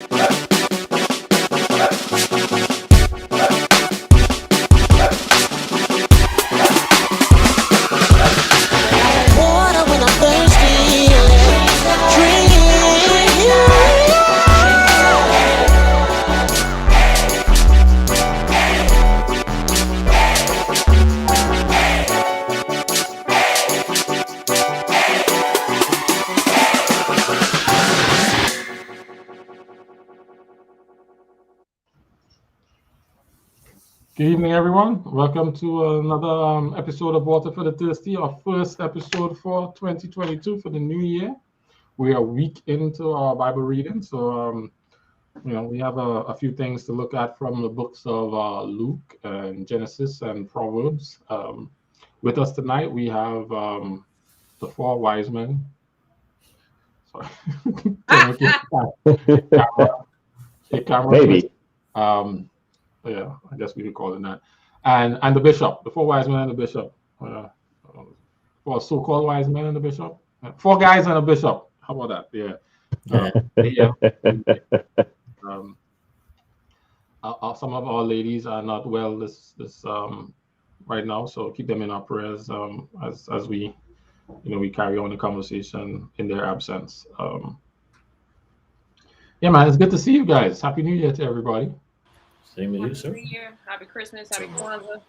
Good evening, everyone. Welcome to another episode of Water for the Thirsty, our first episode for 2022 for the new year. We are a week into our Bible reading, so we have a few things to look at from the books of Luke and Genesis and Proverbs. With us tonight, we have the four wise men. Sorry, camera. Maybe. Yeah, I guess we could call it that. And the bishop, the four wise men and the bishop. Four so-called wise men and the bishop. Four guys and a bishop. How about that? Yeah. Some of our ladies are not well this right now, so keep them in our prayers as we carry on the conversation in their absence. Yeah, man, it's good to see you guys. Happy New Year to everybody. Same with you, sir. Happy New Year, Happy Christmas, Happy Kwanzaa.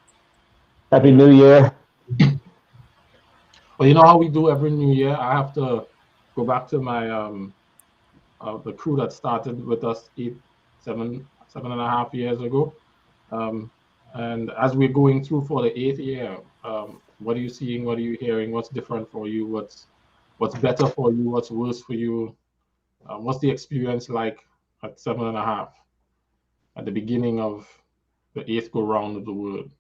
Happy New Year. Well, you know how we do every New Year? I have to go back to my the crew that started with us seven and a half years ago. And as we're going through for the 8th year, what are you seeing? What are you hearing? What's different for you? What's better for you? What's worse for you? What's the experience like at 7.5? At the beginning of the 8th go round of the word.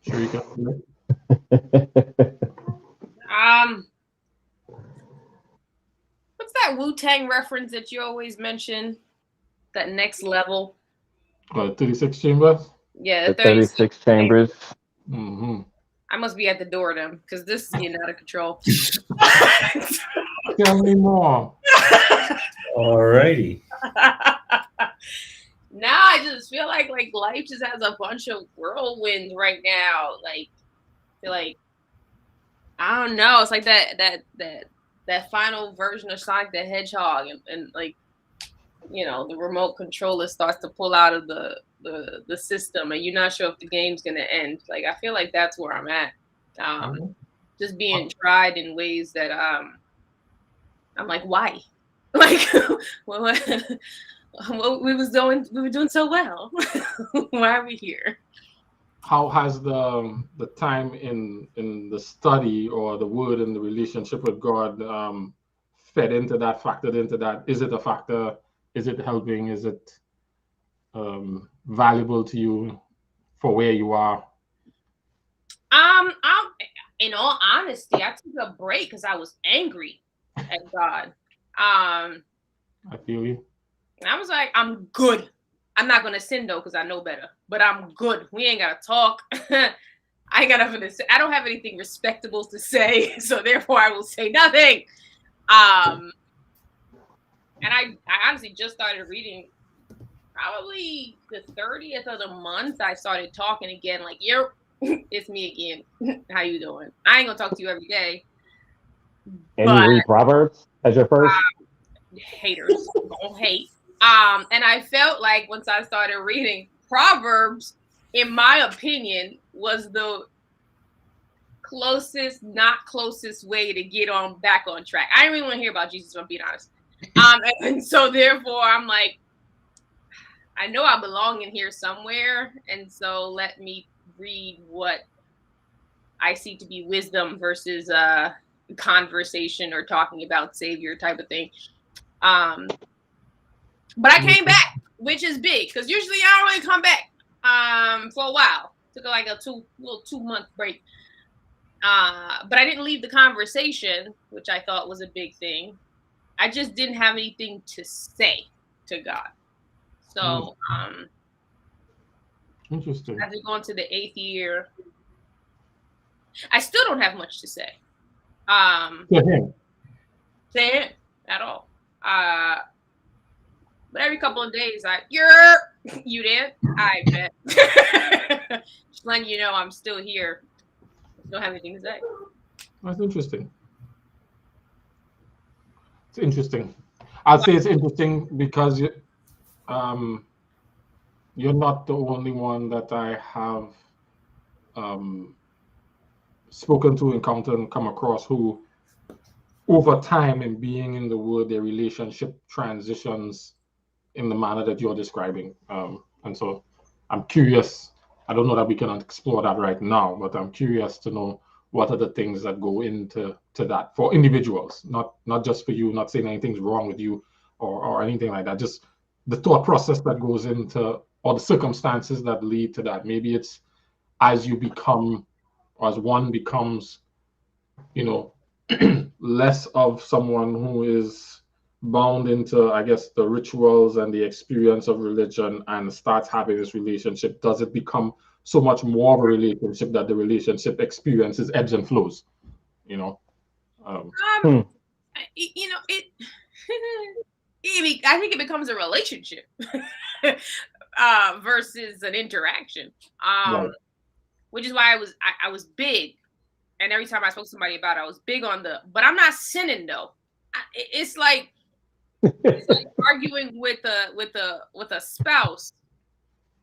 Sharika? What's that Wu-Tang reference that you always mention? That next level? 36 chambers? Yeah, the 36 chambers. Mm-hmm. I must be at the door then, because this is getting out of control. Tell me more. Alrighty. Now I just feel like life just has a bunch of whirlwinds right now. Like, I feel like, I don't know. It's like that final version of Sonic the Hedgehog, and like, the remote controller starts to pull out of the system, and you're not sure if the game's gonna end. Like, I feel like that's where I'm at. Just being tried in ways that I'm like, why? Like, we were doing so well. Why are we here? How has the time in the study or the word and the relationship with God fed into that, factored into that? Is it a factor? Is it helping? Is it valuable to you for where you are? In all honesty, I took a break because I was angry at God. I feel you. And I was like, I'm good. I'm not gonna sin though, because I know better. But I'm good. We ain't gotta talk. I ain't got nothing to say. I don't have anything respectable to say, so therefore I will say nothing. And I honestly just started reading probably the 30th of the month. I started talking again, like, yo, it's me again. How you doing? I ain't gonna talk to you every day. And you read Proverbs as your first? Haters don't hate. And I felt like once I started reading Proverbs, in my opinion, was the not closest way to get back on track. I didn't really want to hear about Jesus, if I'm being honest. And so therefore I'm like, I know I belong in here somewhere, and so let me read what I see to be wisdom versus conversation or talking about Savior type of thing. But I came back, which is big, because usually I don't really come back for a while. Took like a 2-month break. But I didn't leave the conversation, which I thought was a big thing. I just didn't have anything to say to God. So Interesting. as we go into the 8th year, I still don't have much to say. To him. Say it at all. But every couple of days, you there? I bet. Just letting you know I'm still here. Don't have anything to say. That's interesting. It's interesting. I'd say it's interesting because you're not the only one that I have spoken to, encountered, and come across who, over time and being in the world, their relationship transitions in the manner that you're describing. And so I'm curious. I don't know that we can explore that right now, but I'm curious to know what are the things that go into that for individuals, not just for you, not saying anything's wrong with you or anything like that, just the thought process that goes into, or the circumstances that lead to that. Maybe it's as you become, or as one becomes, less of someone who is bound into, I guess, the rituals and the experience of religion and starts having this relationship. Does it become so much more of a relationship that the relationship experiences ebbs and flows? I think it becomes a relationship versus an interaction. Right. Which is why I was big, and every time I spoke to somebody about it, I was big on but I'm not sinning though. It's like arguing with a spouse.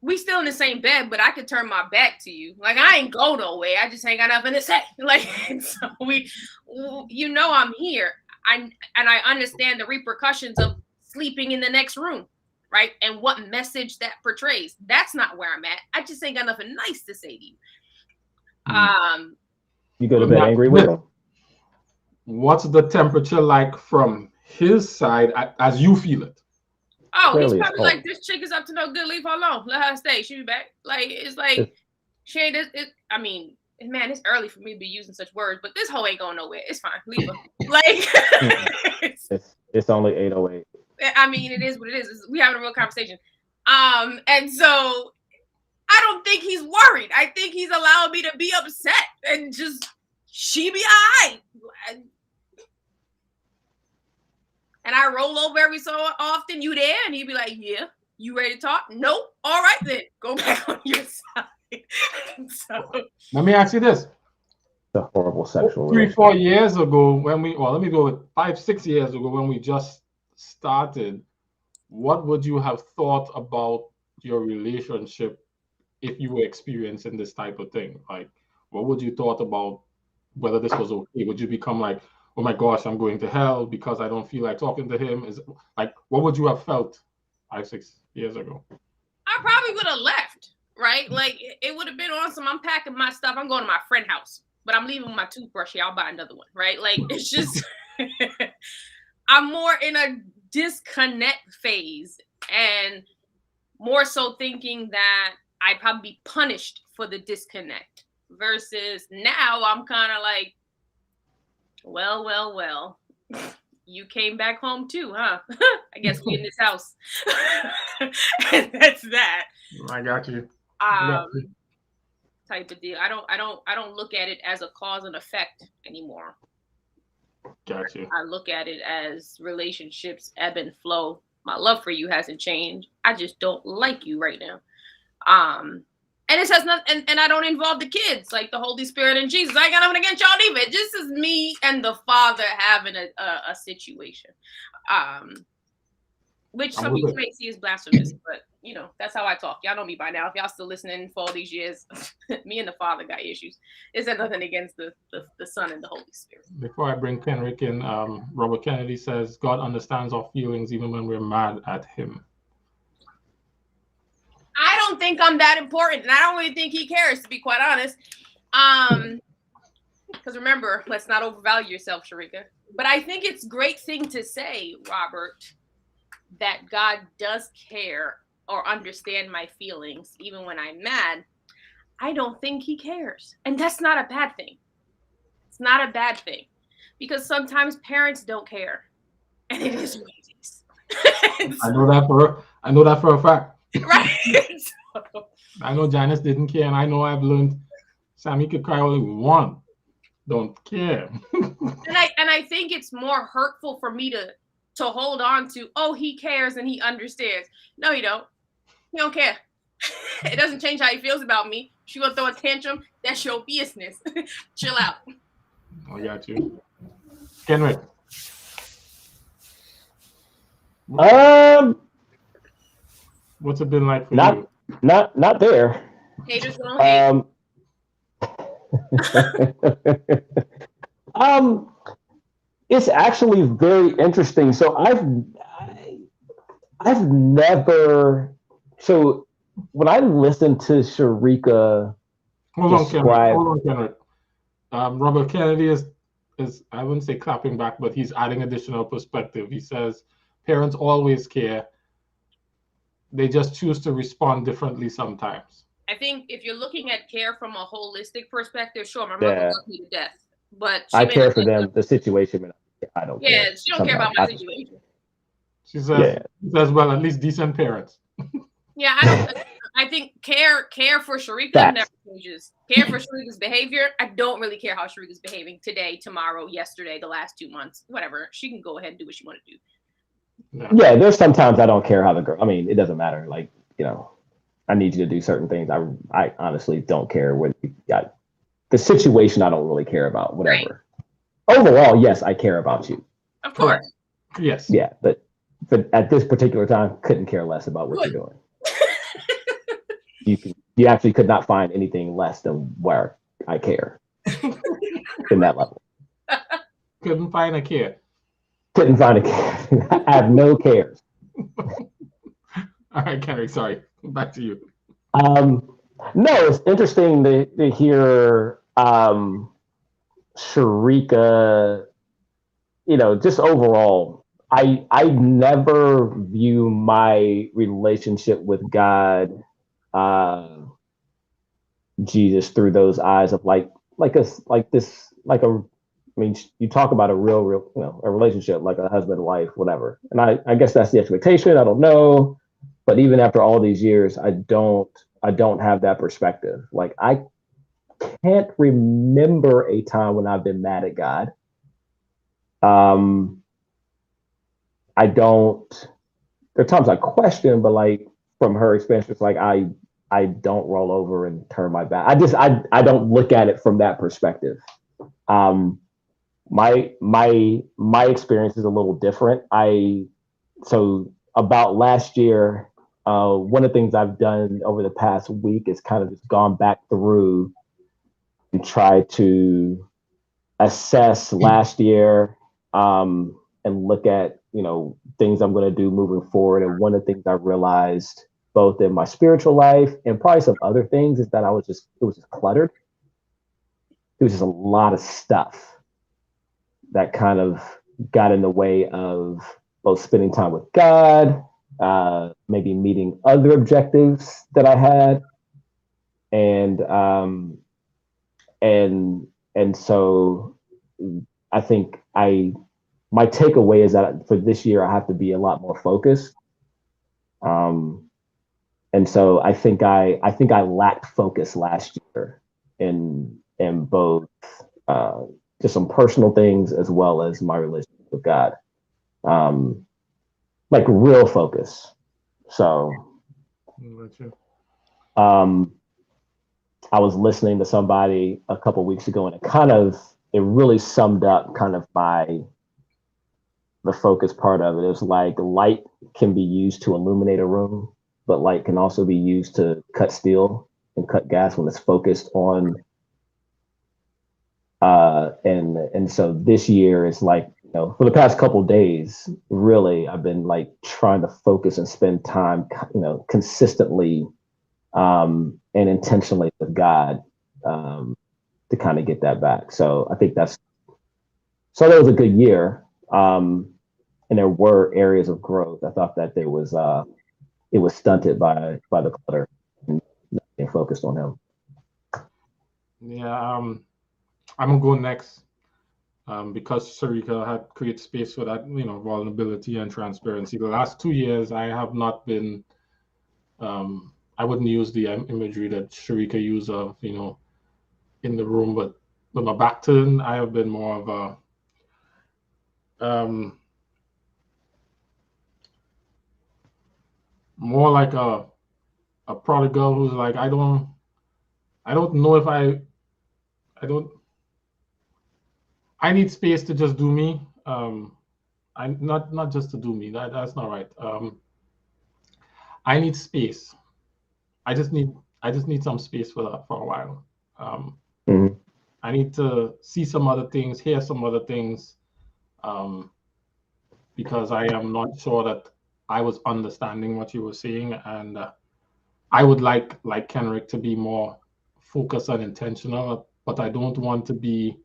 We still in the same bed, but I could turn my back to you. Like, I ain't go nowhere. I just ain't got nothing to say. Like, so I'm here. I understand the repercussions of sleeping in the next room, right? And what message that portrays. That's not where I'm at. I just ain't got nothing nice to say to you. You go to bed angry with him? What's the temperature like from his side as you feel it? Oh, he's probably like, this chick is up to no good. Leave her alone. Let her stay. She'll be back. Like, it's like, she ain't. I mean, man, it's early for me to be using such words, but this hoe ain't going nowhere. It's fine. Leave her. Like, it's only 8:08. I mean, it is what it is. We having a real conversation. And so I don't think he's worried. I think he's allowing me to be upset and just she be all right. And I roll over every so often. You there? And he'd be like, yeah. You ready to talk? Nope. All right then. Go back on your side. So, let me ask you this. The horrible sexual 3-4 years ago, let me go with 5-6 years ago when we just started, what would you have thought about your relationship if you were experiencing this type of thing? Like, what would you thought about whether this was okay? Would you become like, oh my gosh, I'm going to hell because I don't feel like talking to him? Is like, what would you have felt 5-6 years ago? I probably would have left, right? Like, it would have been awesome. I'm packing my stuff. I'm going to my friend's house, but I'm leaving my toothbrush here. I'll buy another one, right? Like, it's just, I'm more in a disconnect phase and more so thinking that I'd probably be punished for the disconnect versus now I'm kind of like, well, you came back home too, huh? I guess we in this house. And that's that. I got you. Type of deal. I don't look at it as a cause and effect anymore. Got you. I look at it as relationships ebb and flow. My love for you hasn't changed. I just don't like you right now. And it says nothing, and I don't involve the kids, like the Holy Spirit and Jesus. I ain't got nothing against y'all either. This is me and the Father having a situation, which some people may see as blasphemous, but that's how I talk. Y'all know me by now. If y'all still listening for all these years, me and the Father got issues. It's nothing against the Son and the Holy Spirit. Before I bring Kenrick in, Robert Kennedy says God understands our feelings even when we're mad at Him. I don't think I'm that important, and I don't really think he cares, to be quite honest. Because remember, let's not overvalue yourself, Sharika. But I think it's a great thing to say, Robert, that God does care or understand my feelings, even when I'm mad. I don't think he cares. And that's not a bad thing. It's not a bad thing. Because sometimes parents don't care. And it is what it is. I know that for a fact. Right. I know Janice didn't care, and I know I've learned Sammy could cry all he want. Don't care. and I think it's more hurtful for me to to hold on to, oh, he cares and he understands. No, you don't. He don't care. It doesn't change how he feels about me. She gonna throw a tantrum. That's your business. Chill out. I got you. Kenrick. What's it been like for you? Not there. Haters gonna hate. It's actually very interesting. So I've never, so when I listened to Sharika Hold on, Kenrick. Robert Kennedy is I wouldn't say clapping back, but he's adding additional perspective. He says parents always care. They just choose to respond differently sometimes. I think if you're looking at care from a holistic perspective, sure, my mother loves me to death, but I care for them, the situation. I don't care. Yeah, she don't care about my situation. She says, well, at least decent parents. Yeah, I think care for Sharika never changes. Care for Sharika's behavior. I don't really care how Sharika's behaving today, tomorrow, yesterday, the last 2 months, whatever. She can go ahead and do what she want to do. Yeah, there's sometimes I don't care how the girl. I mean, it doesn't matter. Like, I need you to do certain things. I honestly don't care what you got. The situation I don't really care about. Whatever. Right. Overall, yes, I care about you. Of course. Yes. Yeah, but at this particular time, couldn't care less about what you're doing. You actually could not find anything less than where I care in that level. Couldn't find a care. Couldn't find a care. I have no cares. All right, Kenrick, sorry. Back to you. No, it's interesting to hear Sharika, just overall. I never view my relationship with God, Jesus, through those eyes of you talk about a real, a relationship, like a husband, wife, whatever. And I guess that's the expectation. I don't know. But even after all these years, I don't have that perspective. Like, I can't remember a time when I've been mad at God. I don't, there are times I question, but like from her experience, it's like, I don't roll over and turn my back. I don't look at it from that perspective. My experience is a little different. So about last year, one of the things I've done over the past week is kind of just gone back through and try to assess last year, and look at, things I'm going to do moving forward. And one of the things I realized both in my spiritual life and probably some other things is that it was just cluttered. It was just a lot of stuff that kind of got in the way of both spending time with God, maybe meeting other objectives that I had. And so I think my takeaway is that for this year, I have to be a lot more focused. And so I think I lacked focus last year in both just some personal things as well as my relationship with God. Like real focus. So I was listening to somebody a couple of weeks ago, and it really summed up kind of the focus part of it. It was like light can be used to illuminate a room, but light can also be used to cut steel and cut gas when it's focused on. And so this year is like, for the past couple of days, really, I've been like trying to focus and spend time, consistently, and intentionally with God, to kind of get that back. So I think that was a good year. And there were areas of growth. I thought that it was stunted by the clutter and not being focused on him. Yeah. I'm gonna go next. Because Sharika had created space for that, vulnerability and transparency. The last 2 years, I have not been, I wouldn't use the imagery that Sharika used of, in the room, but with my back turned, I have been more of a, more like a prodigal who's like, I don't know if I don't I need space to just do me. I not just to do me. That's not right. I need space. I just need some space for that for a while. Mhm. I need to see some other things, hear some other things, um, because I am not sure that I was understanding what you were saying, and I would like Kenrick to be more focused and intentional, but I don't want to be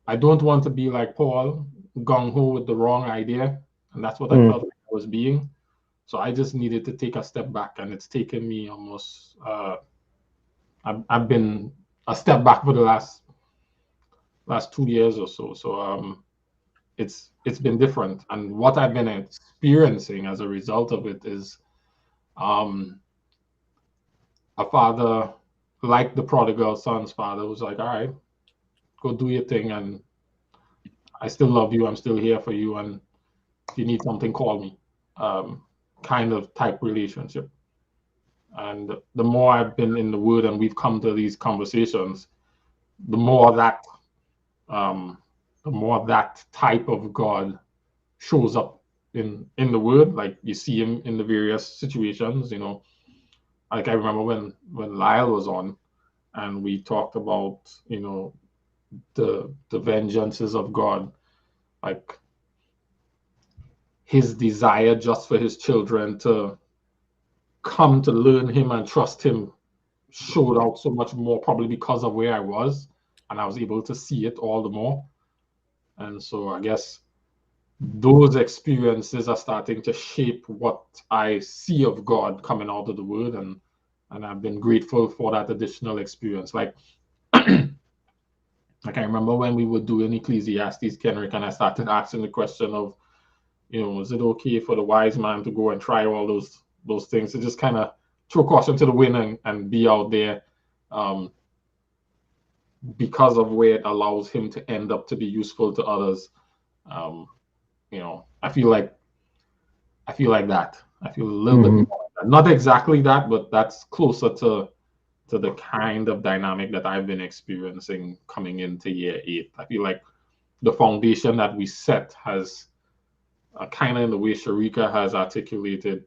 like Paul, gung ho with the wrong idea, and that's what I Mhm. felt like I was being. So I just needed to take a step back, and it's taken me almost. I've been a step back for the last 2 years or so. So it's been different, and what I've been experiencing as a result of it is um, a father like the prodigal son's father who's like, all right, go do your thing, and I still love you. I'm still here for you, and if you need something, call me. Um, kind of type relationship. And the more I've been in the Word and we've come to these conversations, the more that um, type of God shows up in the Word. Like you see him in the various situations. Like I remember when Lyle was on, and we talked about the vengeances of God, like his desire just for his children to come to learn him and trust him showed out so much more, probably because of where I was, and I was able to see it all the more. And so I guess those experiences are starting to shape what I see of God coming out of the Word, and I've been grateful for that additional experience. Like I remember when we were doing Ecclesiastes, Kenrick, and I started asking the question of, is it okay for the wise man to go and try all those things, to just kind of throw caution to the wind and be out there, because of where it allows him to end up to be useful to others. Um, I feel like that. I feel a little bit more like that. Not exactly that, but that's closer to the kind of dynamic that I've been experiencing coming into year 8. I feel like the foundation that we set has kind of in the way Sharika has articulated.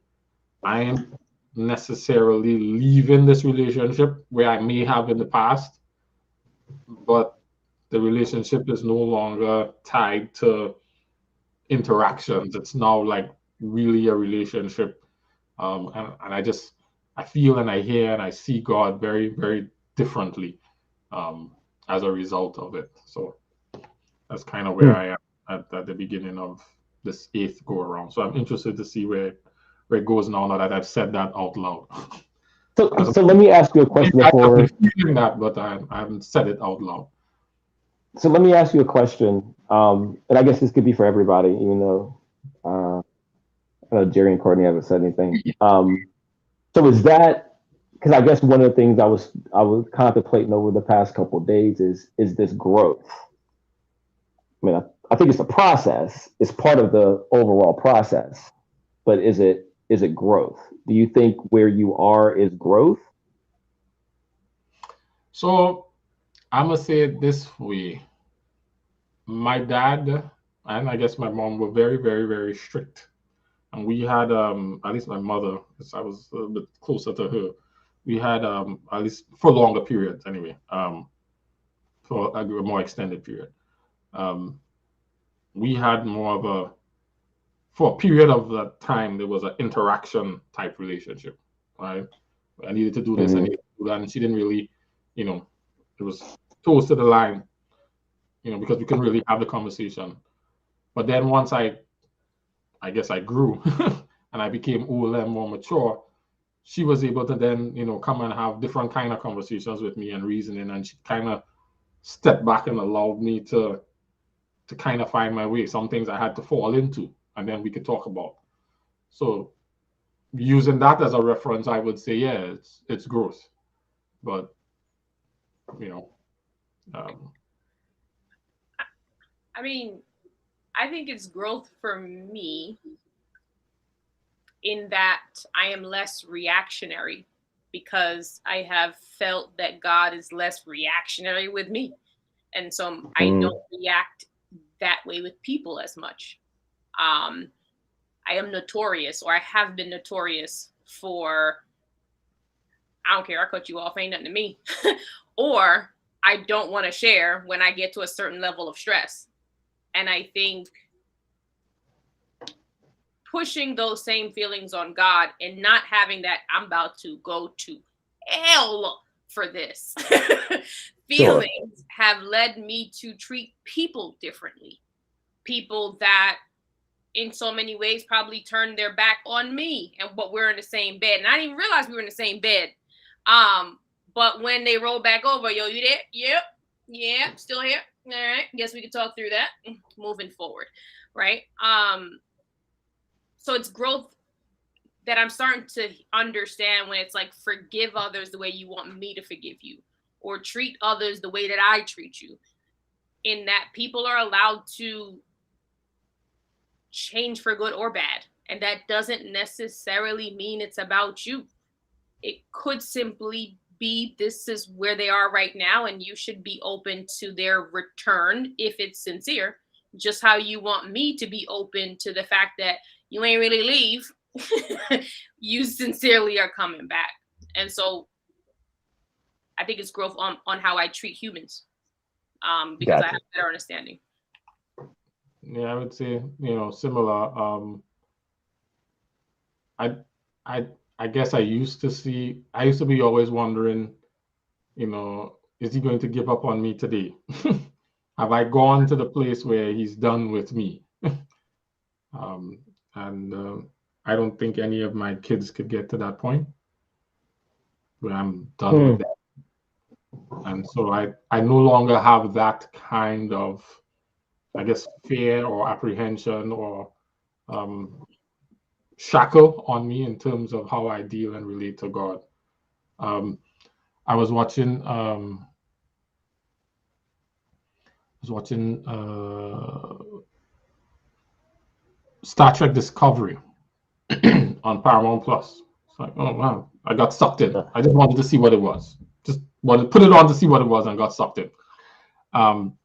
I am necessarily leaving this relationship where I may have in the past, but the relationship is no longer tied to interactions. It's now like really a relationship. And I feel and I hear and I see God very, very differently as a result of it. So that's kind of where I am at the beginning of this 8th go around. So I'm interested to see where it goes now that I've said that out loud. So let me ask you a question I've before. been feeling that, but I haven't said it out loud. So let me ask you a question, and I guess this could be for everybody, even though I know Jerry and Courtney haven't said anything. So is that, because I guess one of the things I was contemplating over the past couple of days is this growth. I mean, I think it's a process. It's part of the overall process, but is it growth? Do you think where you are is growth? So I'm gonna say it this way. My dad and I guess my mom were very, very, very strict. And we had at least my mother, because I was a little bit closer to her, we had at least for longer periods anyway, for a more extended period. Um, we had more of a for a period of that time there was an interaction type relationship, right? I needed to do this, I Mm-hmm. needed to do that, and she didn't really, you know, it was close to the line, because we couldn't really have the conversation. But then once I guess I grew and I became older and more mature, she was able to then, come and have different kind of conversations with me and reasoning, and she kind of stepped back and allowed me to kind of find my way. Some things I had to fall into, and then we could talk about. So using that as a reference, I would say, yeah, it's growth, but you know, um, I mean, I think it's growth for me in that I am less reactionary because I have felt that God is less reactionary with me. And so I don't react that way with people as much. I am notorious, or I have been notorious for, I don't care, I cut you off, ain't nothing to me. Or I don't want to share when I get to a certain level of stress. And I think pushing those same feelings on God and not having that I'm about to go to hell for this feelings have led me to treat people differently. People that in so many ways probably turned their back on me, and but we're in the same bed. And I didn't even realize we were in the same bed. But when they roll back over, yo, you there? Yep. Yeah, still here. All right. Guess we can talk through that. Moving forward. Right. So it's growth that I'm starting to understand when it's like forgive others the way you want me to forgive you, or treat others the way that I treat you. In that people are allowed to change for good or bad. And that doesn't necessarily mean it's about you. It could simply be this is where they are right now, and you should be open to their return if it's sincere. Just how you want me to be open to the fact that you ain't really leave. You sincerely are coming back. And so I think it's growth on how I treat humans, because I have a better understanding. Yeah, I would say, similar. I guess I used to be always wondering, is he going to give up on me today? Have I gone to the place where he's done with me? And I don't think any of my kids could get to that point where I'm done with that. And so I no longer have that kind of, I guess, fear or apprehension or shackle on me in terms of how I deal and relate to God. I was watching Star Trek Discovery on Paramount Plus. It's like, oh wow, I got sucked in. I just wanted to see what it was. Just wanted to put it on to see what it was and got sucked in. And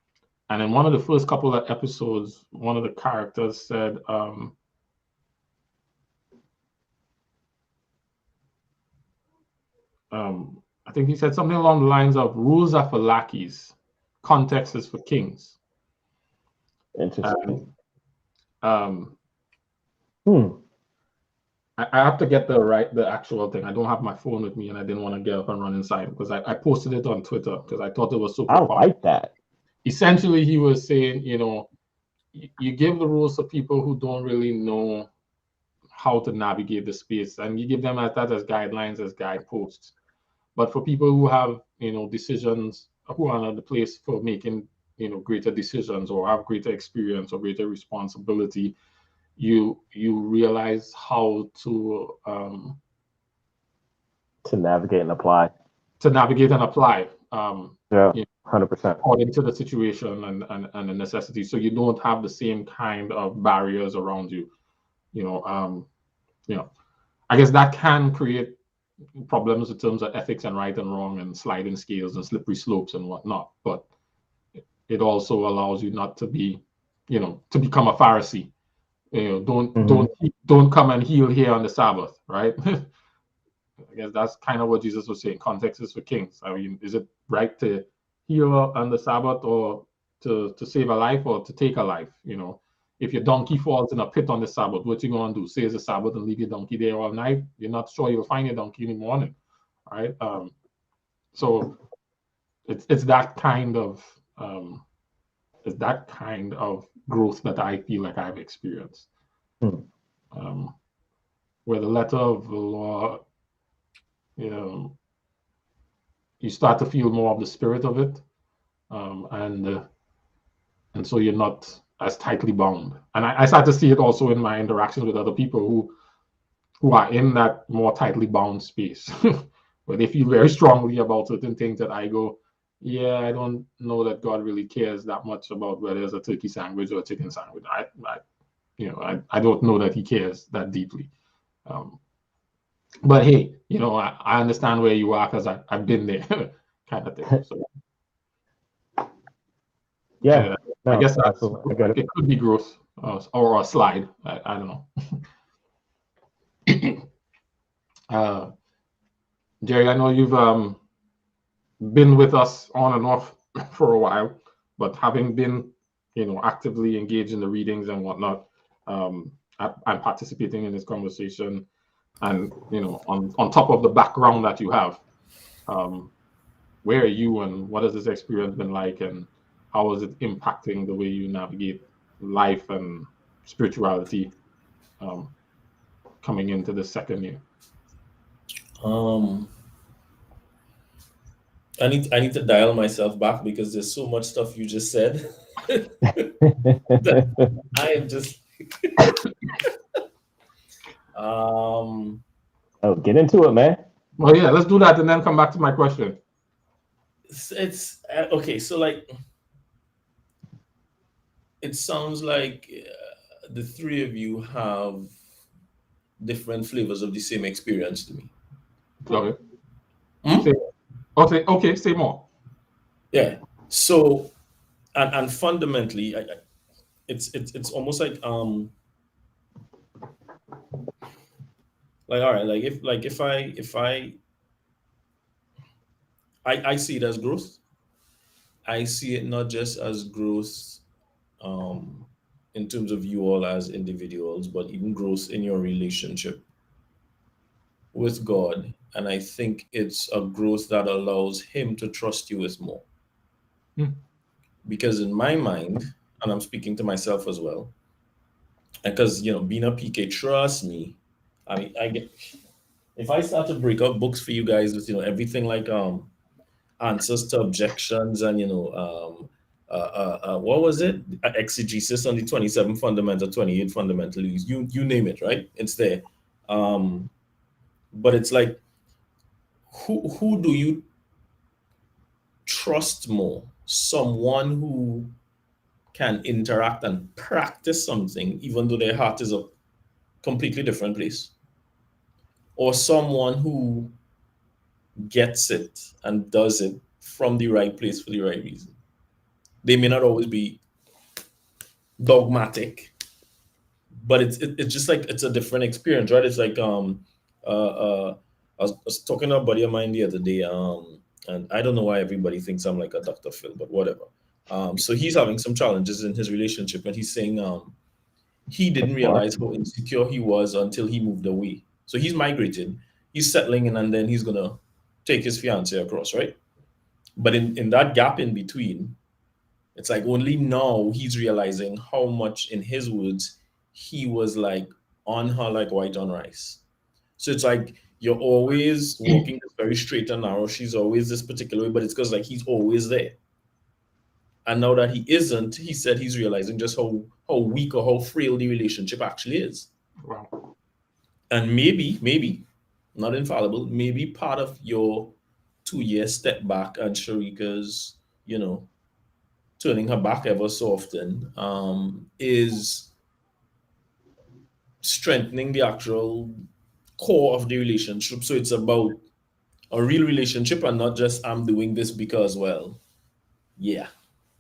in one of the first couple of episodes, one of the characters said, I think he said something along the lines of rules are for lackeys, context is for kings. Interesting. I have to get the actual thing. I don't have my phone with me, and I didn't want to get up and run inside because I posted it on Twitter because I thought it was super fun. I like that. Essentially, he was saying, you give the rules to people who don't really know how to navigate the space, and you give them that as guidelines, as guideposts. But for people who have, decisions, who are in the place for making, greater decisions or have greater experience or greater responsibility, you realize how to navigate and apply. Yeah, 100%. According to the situation and the necessity, so you don't have the same kind of barriers around you. I guess that can create problems in terms of ethics and right and wrong and sliding scales and slippery slopes and whatnot. But it also allows you not to be, to become a Pharisee. Don't come and heal here on the Sabbath, right? I guess that's kind of what Jesus was saying. Context is for kings. I mean, is it right to heal on the Sabbath or to save a life or to take a life? If your donkey falls in a pit on the Sabbath, what you gonna do? Say it's a Sabbath and leave your donkey there all night? You're not sure you'll find your donkey in the morning, right? So it's that kind of growth that I feel like I've experienced. Where the letter of the law, you start to feel more of the spirit of it, and so you're not as tightly bound. And I start to see it also in my interactions with other people who are in that more tightly bound space, where they feel very strongly about certain things that I go, yeah, I don't know that God really cares that much about whether it's a turkey sandwich or a chicken sandwich. I don't know that he cares that deeply. Um, but hey, I understand where you are because I've been there, kind of thing. So Yeah, I no, guess absolutely. I get it. it could be growth or a slide. I don't know. Jerry, I know you've been with us on and off for a while, but having been, actively engaged in the readings and whatnot, I'm participating in this conversation, and on top of the background that you have, where are you, and what has this experience been like, and how is it impacting the way you navigate life and spirituality, coming into the second year? I need to dial myself back because there's so much stuff you just said. I am just Oh, get into it, man. Well, yeah, let's do that and then come back to my question. it's okay. So like, it sounds like the three of you have different flavors of the same experience to me. Okay. Hmm? Say more. Yeah. So and fundamentally, it's almost like all right, like if I see it as growth. I see it not just as growth um in terms of you all as individuals, but even growth in your relationship with God. And I think it's a growth that allows Him to trust you with more. Hmm. Because in my mind, and I'm speaking to myself as well, because being a PK, trust me, I get, if I start to break up books for you guys with everything like answers to objections and what was it, exegesis on the 27 fundamental, 28 fundamental, you name it, right? It's there. But it's like, who do you trust more? Someone who can interact and practice something even though their heart is a completely different place, or someone who gets it and does it from the right place for the right reason? They may not always be dogmatic, but it's just like it's a different experience, right? It's like I was talking to a buddy of mine the other day, and I don't know why everybody thinks I'm like a Dr. Phil, but whatever. So he's having some challenges in his relationship, and he's saying he didn't realize how insecure he was until he moved away. So he's migrated, he's settling in, and then he's gonna take his fiance across, right? But in that gap in between, it's like only now he's realizing how much, in his words, he was like on her like white on rice. So it's like you're always walking this very straight and narrow. She's always this particular way, but it's because like he's always there. And now that he isn't, he said he's realizing just how weak or how frail the relationship actually is. Wow. And maybe, not infallible, maybe part of your 2 year step back and Sharika's, turning her back ever so often, is strengthening the actual core of the relationship. So it's about a real relationship and not just I'm doing this because, well, yeah,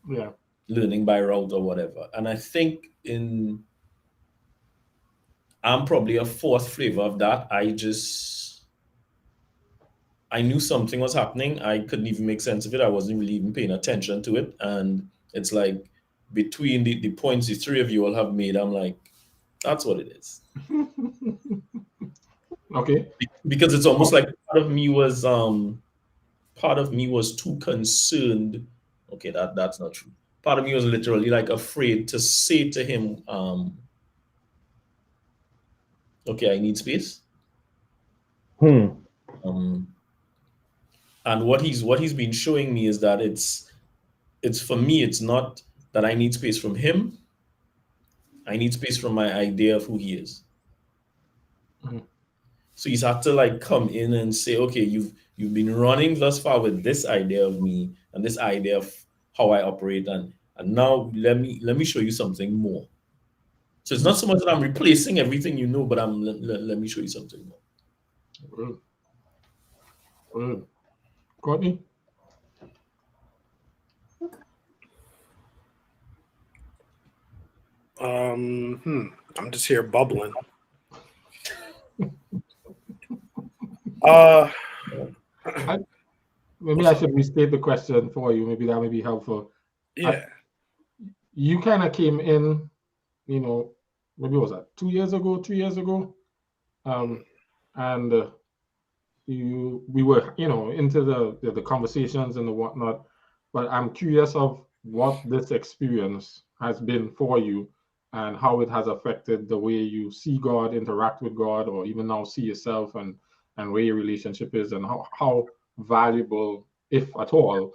Yeah. learning by route or whatever. And I think I'm probably a fourth flavor of that. I knew something was happening. I couldn't even make sense of it. I wasn't really even paying attention to it. And it's like between the points the three of you all have made, I'm like, that's what it is. Okay. Because it's almost like part of me was too concerned. Okay, that's not true. Part of me was literally like afraid to say to him, okay, I need space. Um, and what he's been showing me is that it's for me, it's not that I need space from him. I need space from my idea of who he is. Mhm. So he's had to like come in and say, okay, you've been running thus far with this idea of me and this idea of how I operate, and now let me show you something more. So it's not so much that I'm replacing everything you know, but let me show you something more. Good. Good. Courtney? I'm just here bubbling. Maybe I should restate the question for you. Maybe that may be helpful. Yeah. You kind of came in, maybe was that 2 years ago, 3 years ago, and we were, into the conversations and the whatnot. But I'm curious of what this experience has been for you and how it has affected the way you see God, interact with God, or even now see yourself and where your relationship is, and how valuable, if at all,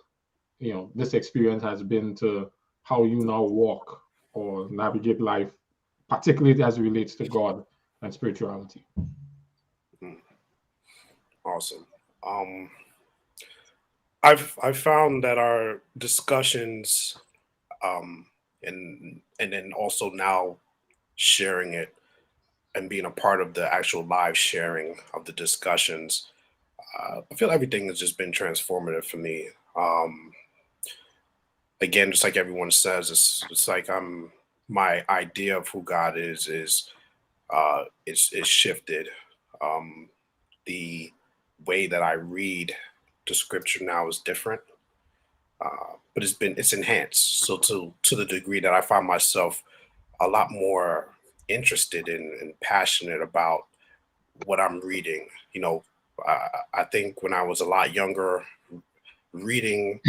this experience has been to how you now walk or navigate life, particularly as it relates to God and spirituality. Awesome. I've found that our discussions, and then also now sharing it and being a part of the actual live sharing of the discussions, I feel everything has just been transformative for me. Again, just like everyone says, it's like my idea of who God is shifted. The way that I read the scripture now is different, but it's enhanced. So to the degree that I find myself a lot more interested in and passionate about what I'm reading. I think when I was a lot younger, reading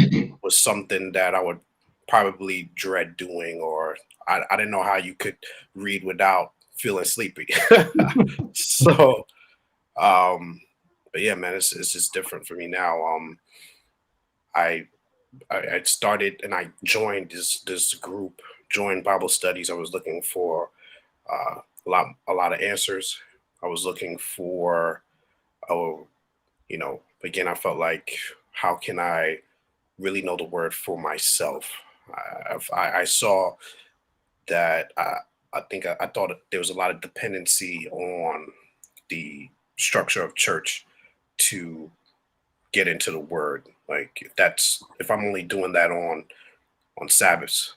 was something that I would probably dread doing, or I didn't know how you could read without feeling sleepy. So, but yeah, man, it's just different for me now. I started and I joined this group, joined Bible studies. I was looking for a lot of answers. I was looking for, again, I felt like, how can I really know the word for myself? I saw that I thought there was a lot of dependency on the structure of church to get into the word. Like if I'm only doing that on Sabbaths,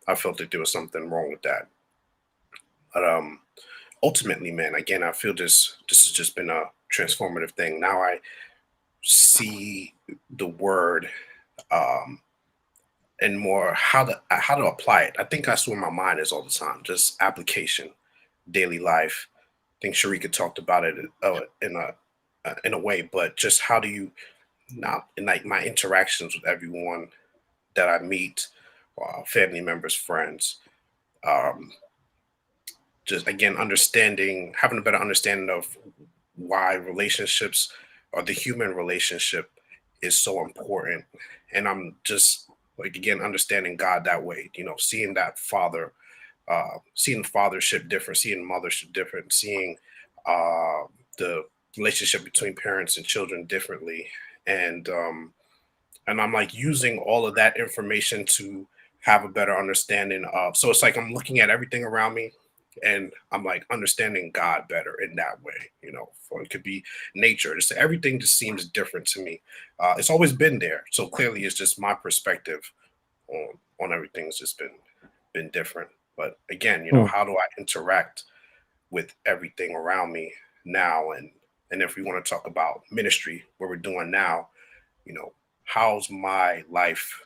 I felt that there was something wrong with that. But ultimately, man, again, I feel this has just been a transformative thing. Now I see the word and more how to apply it. I think that's where my mind is all the time, just application, daily life. I think Sharika talked about it in a way, but just how do you now, in like my interactions with everyone that I meet, family members, friends, just again having a better understanding of why relationships or the human relationship is so important. And I'm just like, again, understanding God that way, seeing that seeing fathership different, seeing mothership different, seeing the relationship between parents and children differently. And I'm like using all of that information to have a better understanding of, so it's like I'm looking at everything around me and I'm like understanding God better in that way, for it could be nature. Just everything just seems different to me. It's always been there. So clearly it's just my perspective on everything's just been different. But again, how do I interact with everything around me now? And if we want to talk about ministry, what we're doing now, how's my life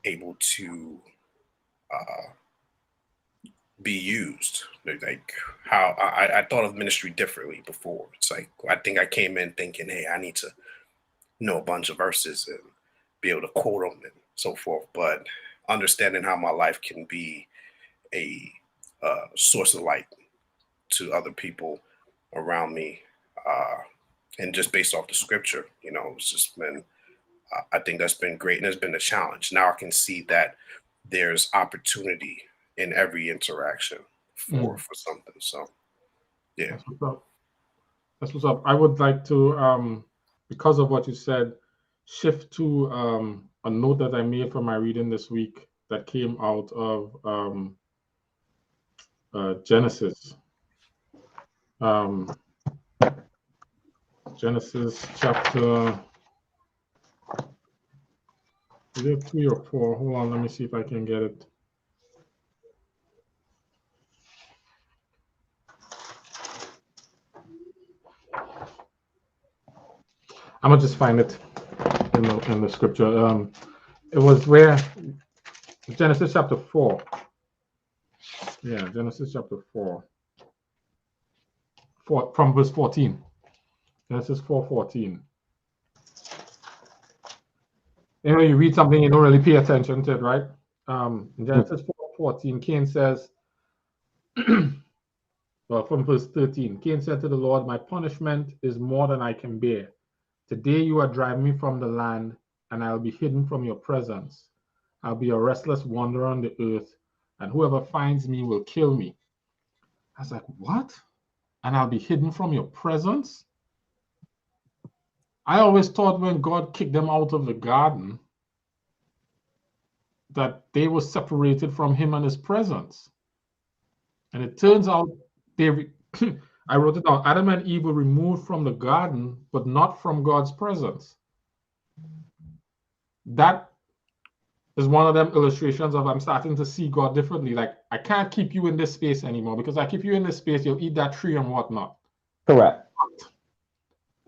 able to be used? Like how I thought of ministry differently before. It's like I think I came in thinking, hey, I need to know a bunch of verses and be able to quote them and so forth. But understanding how my life can be a source of light to other people around me, and just based off the scripture, it's just been. I think that's been great, and it's been a challenge. Now I can see that there's opportunity in every interaction for something. So, yeah. That's what's up. I would like to, because of what you said, shift to a note that I made from my reading this week that came out of Genesis. Genesis chapter, is it 3 or 4? Hold on, let me see if I can get it. I'm gonna just find it in the scripture. It was where Genesis chapter 4. Yeah, Genesis chapter 4. From verse 14. Genesis 4:14. You know, you read something, you don't really pay attention to it, right? In Genesis 4:14, Cain says, well, from verse 13, Cain said to the Lord, my punishment is more than I can bear. Today you are driving me from the land, and I'll be hidden from your presence. I'll be a restless wanderer on the earth, and whoever finds me will kill me. I was like, what? And I'll be hidden from your presence? I always thought when God kicked them out of the garden that they were separated from him and his presence. And it turns out I wrote it down, Adam and Eve were removed from the garden, but not from God's presence. That is one of them illustrations of I'm starting to see God differently. Like, I can't keep you in this space anymore, because I keep you in this space, you'll eat that tree and whatnot. Correct.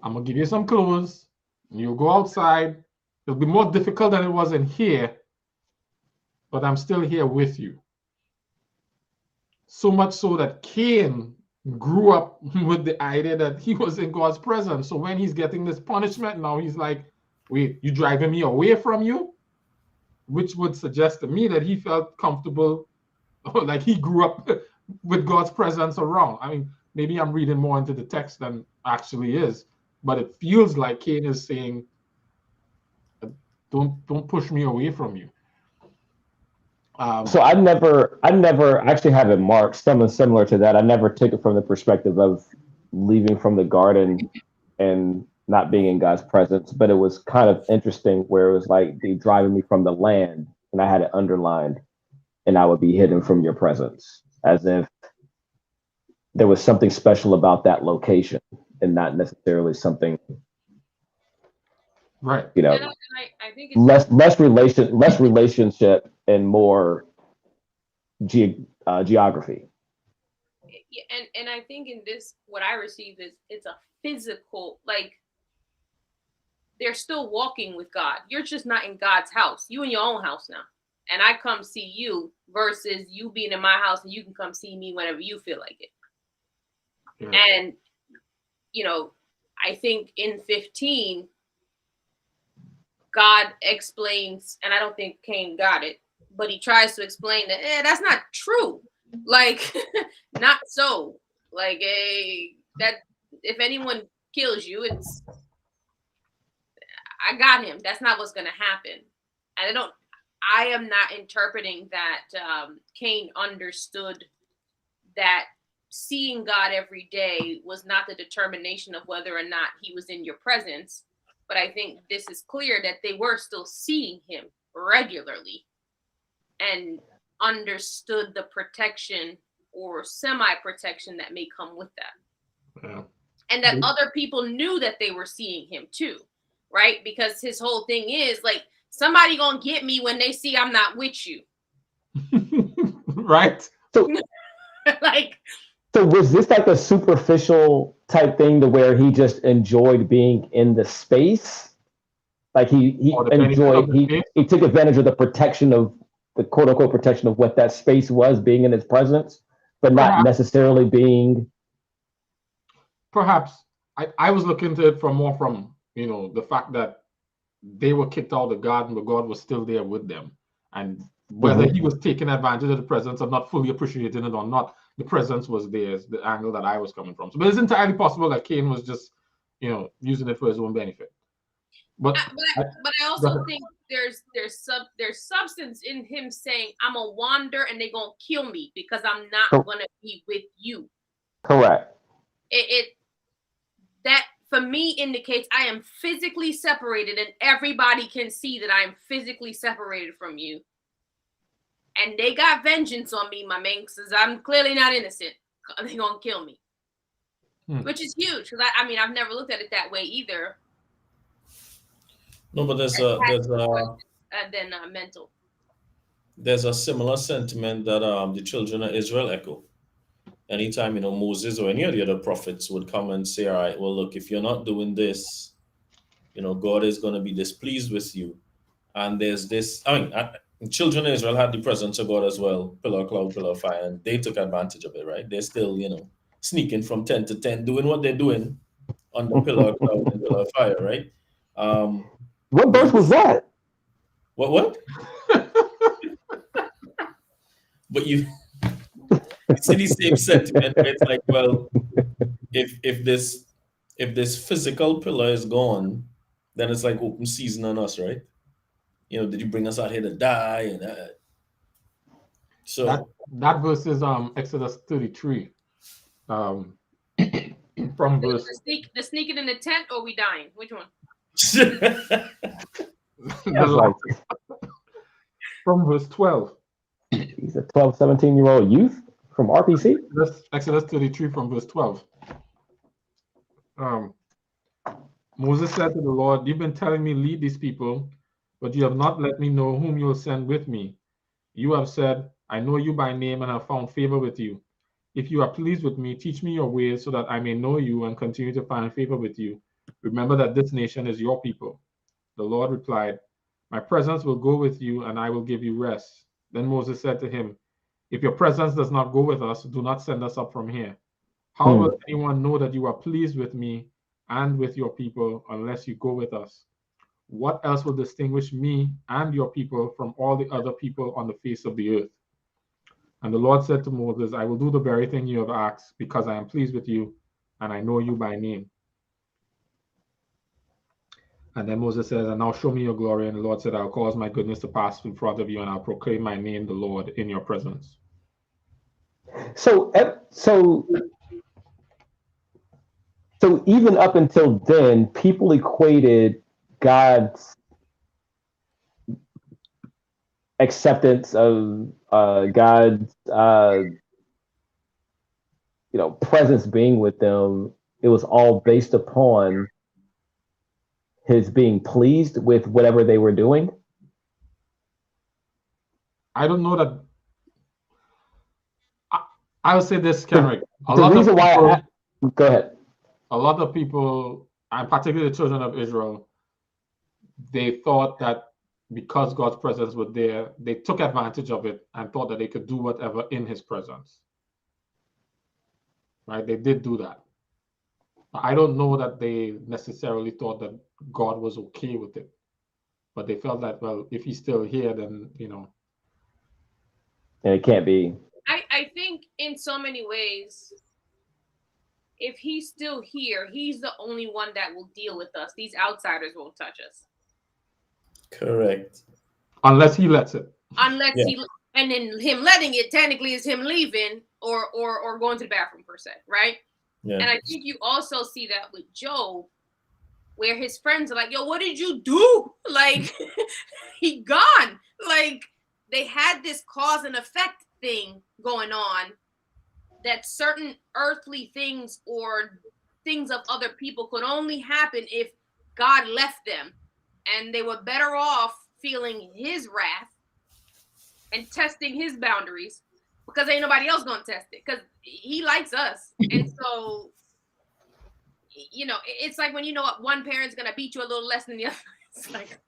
I'm gonna give you some clothes, and you'll go outside. It'll be more difficult than it was in here, but I'm still here with you. So much so that Cain grew up with the idea that he was in God's presence. So when he's getting this punishment now, he's like, wait, you driving me away from you? Which would suggest to me that he felt comfortable, like he grew up with God's presence around. I mean, maybe I'm reading more into the text than actually is, but it feels like Cain is saying, don't push me away from you. So I never actually have it marked, something similar to that. I never took it from the perspective of leaving from the garden and not being in God's presence, but it was kind of interesting where it was like they driving me from the land, and I had it underlined, and I would be hidden from your presence, as if there was something special about that location and not necessarily something, right? You know, and I think it's less relationship and more geography. And I think in this, what I receive is it's a physical, like, they're still walking with God. You're just not in God's house. You in your own house now. And I come see you versus you being in my house and you can come see me whenever you feel like it. Yeah. And, you know, I think in 15, God explains, and I don't think Cain got it, but he tries to explain that that's not true. Like, not so. Like, that if anyone kills you, it's, I got him. That's not what's going to happen. And I am not interpreting that Cain understood that seeing God every day was not the determination of whether or not he was in your presence. But I think this is clear that they were still seeing him regularly and understood the protection or semi-protection that may come with that. Yeah. And that other people knew that they were seeing him too, right? Because his whole thing is like, somebody gonna get me when they see I'm not with you. Right? So, like, so was this like a superficial type thing to where he just enjoyed being in the space? Like he enjoyed, he took advantage of the protection of the quote unquote protection of what that space was, being in his presence, but not necessarily being. Perhaps I was looking at it from, you know, the fact that they were kicked out of the garden, but God was still there with them. And whether he was taking advantage of the presence or not fully appreciating it or not, the presence was there, is the angle that I was coming from. So, but it's entirely possible that Cain was just, you know, using it for his own benefit. But I also think there's substance in him saying, I'm a wander and they're gonna kill me because I'm not gonna be with you. Correct. That for me indicates I am physically separated and everybody can see that I am physically separated from you. and they got vengeance on me, my man, because I'm clearly not innocent. They're gonna kill me, which is huge. Because I mean, I've never looked at it that way either. No, but mental. There's a similar sentiment that the children of Israel echo. Anytime Moses or any of the other prophets would come and say, all right, well, look, if you're not doing this, God is going to be displeased with you. And there's this, children of Israel had the presence of God as well, pillar of cloud, pillar of fire, and they took advantage of it, right? They're still, sneaking from tent to tent, doing what they're doing on the pillar of cloud and pillar of fire, right? What verse was that? What? But you see the same sentiment. It's like, well, if this physical pillar is gone, then it's like open season on us, right? Did you bring us out here to die? And so that verse is Exodus 33. From verse the sneaking in the tent, or we dying? Which one? From verse 12. He's a 12, 17-year-old youth from RPC. Exodus 33 from verse 12. Moses said to the Lord, "You've been telling me lead these people, but you have not let me know whom you will send with me. You have said, I know you by name and have found favor with you. If you are pleased with me, teach me your ways so that I may know you and continue to find favor with you. Remember that this nation is your people." The Lord replied, "My presence will go with you and I will give you rest." Then Moses said to him, "If your presence does not go with us, do not send us up from here. How will anyone know that you are pleased with me and with your people unless you go with us? What else will distinguish me and your people from all the other people on the face of the earth?" And the Lord said to Moses, "I will do the very thing you have asked, because I am pleased with you and I know you by name." And then Moses says, "And now show me your glory." And the Lord said, "I'll cause my goodness to pass in front of you, and I'll proclaim my name, the Lord, in your presence." So even up until then, people equated God's acceptance of God's presence being with them. It was all based upon his being pleased with whatever they were doing. I don't know that. I would say this, Kenrick. Go ahead. A lot of people, and particularly the children of Israel, they thought that because God's presence was there, they took advantage of it and thought that they could do whatever in his presence. Right? They did do that. I don't know that they necessarily thought that God was okay with it, but they felt that, well, if he's still here, then, And it can't be. I think in so many ways, if he's still here, he's the only one that will deal with us. These outsiders won't touch us. Correct. Unless he lets it. And then him letting it technically is him leaving or going to the bathroom per se, right? Yeah. And I think you also see that with Job, where his friends are like, "Yo, what did you do? Like, he gone." Like, they had this cause and effect thing going on, that certain earthly things or things of other people could only happen if God left them. And they were better off feeling his wrath and testing his boundaries, because ain't nobody else gonna test it, because he likes us. And so, it's like when one parent's gonna beat you a little less than the other. It's like,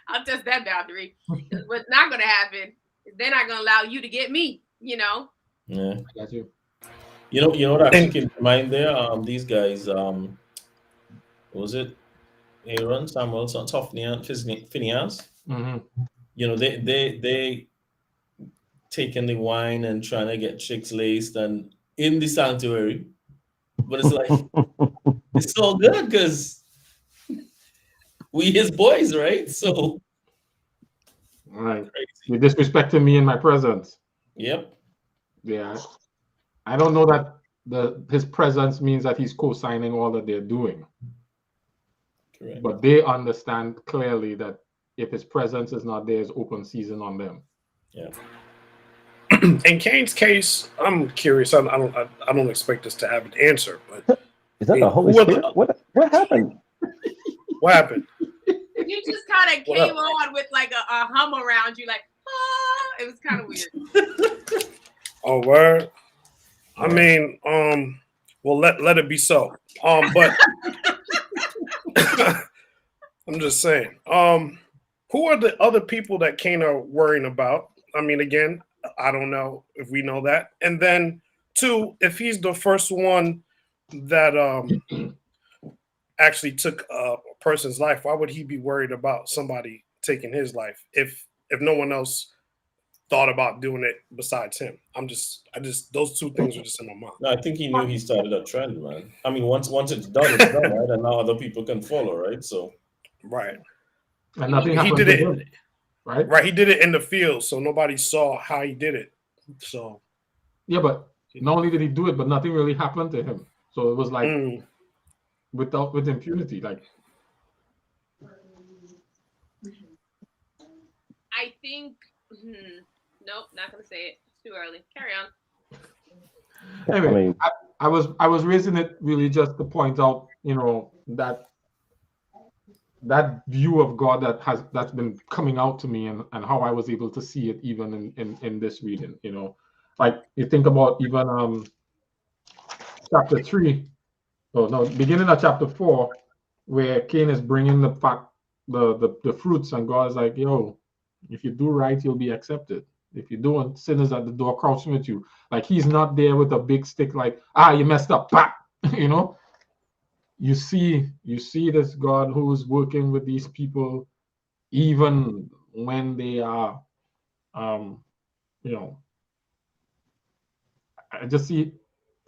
I'll test that boundary. What's not gonna happen is they're not gonna allow you to get me. Yeah. I got you. You know what actually came to mind there? These guys, what was it? Aaron, Samuel, Hophni, and Phineas. Mm-hmm. They taking the wine and trying to get chicks laced and in the sanctuary, but it's like it's so good because we his boys, right? So, right, you're disrespecting me in my presence. Yep. Yeah, I don't know that his presence means that he's co-signing all that they're doing. Correct. But they understand clearly that if his presence is not there, it's open season on them. Yeah. In Cain's case, I'm curious. I don't expect us to have an answer, but Is that the Holy Spirit? What happened? What happened? You just kind of came on with like a hum around you, like, ah. It was kind of weird. Oh, word. I mean, well, let it be so. But I'm just saying. Who are the other people that Cain are worrying about? I mean, again, I don't know if we know that. And then, two, if he's the first one that actually took a person's life, why would he be worried about somebody taking his life if no one else thought about doing it besides him? I just those two things are just in my mind. No, I think he knew he started a trend, man. I mean, once it's done, right? And now other people can follow, right? So, right. And nothing He happened did to it, him, right? right. He did it in the field, so nobody saw how he did it. So yeah, but not only did he do it, but nothing really happened to him. So it was like with impunity, like. I think. Nope, not gonna say it. It's too early. Carry on. Anyway, I was raising it really just to point out, that view of God that's been coming out to me, and how I was able to see it even in this reading. Like you think about even chapter 3, beginning of chapter 4, where Cain is bringing the fruits, and God is like, yo, if you do right, you'll be accepted. If you don't, sin is at the door crouching with you. Like he's not there with a big stick, like, you messed up, bah! You see this God who's working with these people, even when they are, I just see,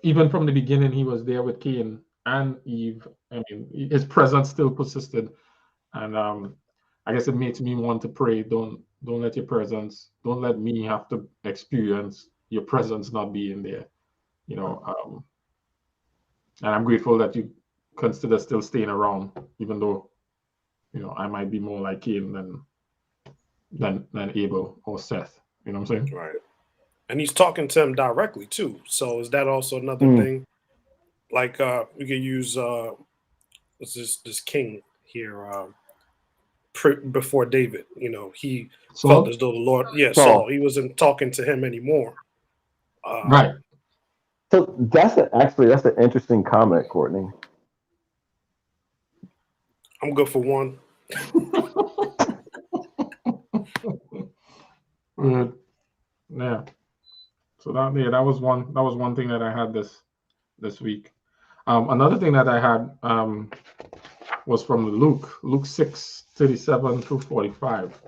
even from the beginning, he was there with Cain and Eve. I mean, his presence still persisted, and I guess it makes me want to pray. Don't let your presence, don't let me have to experience your presence not being there. And I'm grateful that you consider still staying around, even though, I might be more like Cain than Abel or Seth. You know what I'm saying? right. And he's talking to him directly too. So is that also another thing? Like we could use what's this king here before David? He felt as though the Lord, Saul, he wasn't talking to him anymore. Right. So that's an interesting comment, Courtney. I'm good for one. Yeah. So that was one thing that I had this week. Another thing that I had was from Luke 6:37 through 45.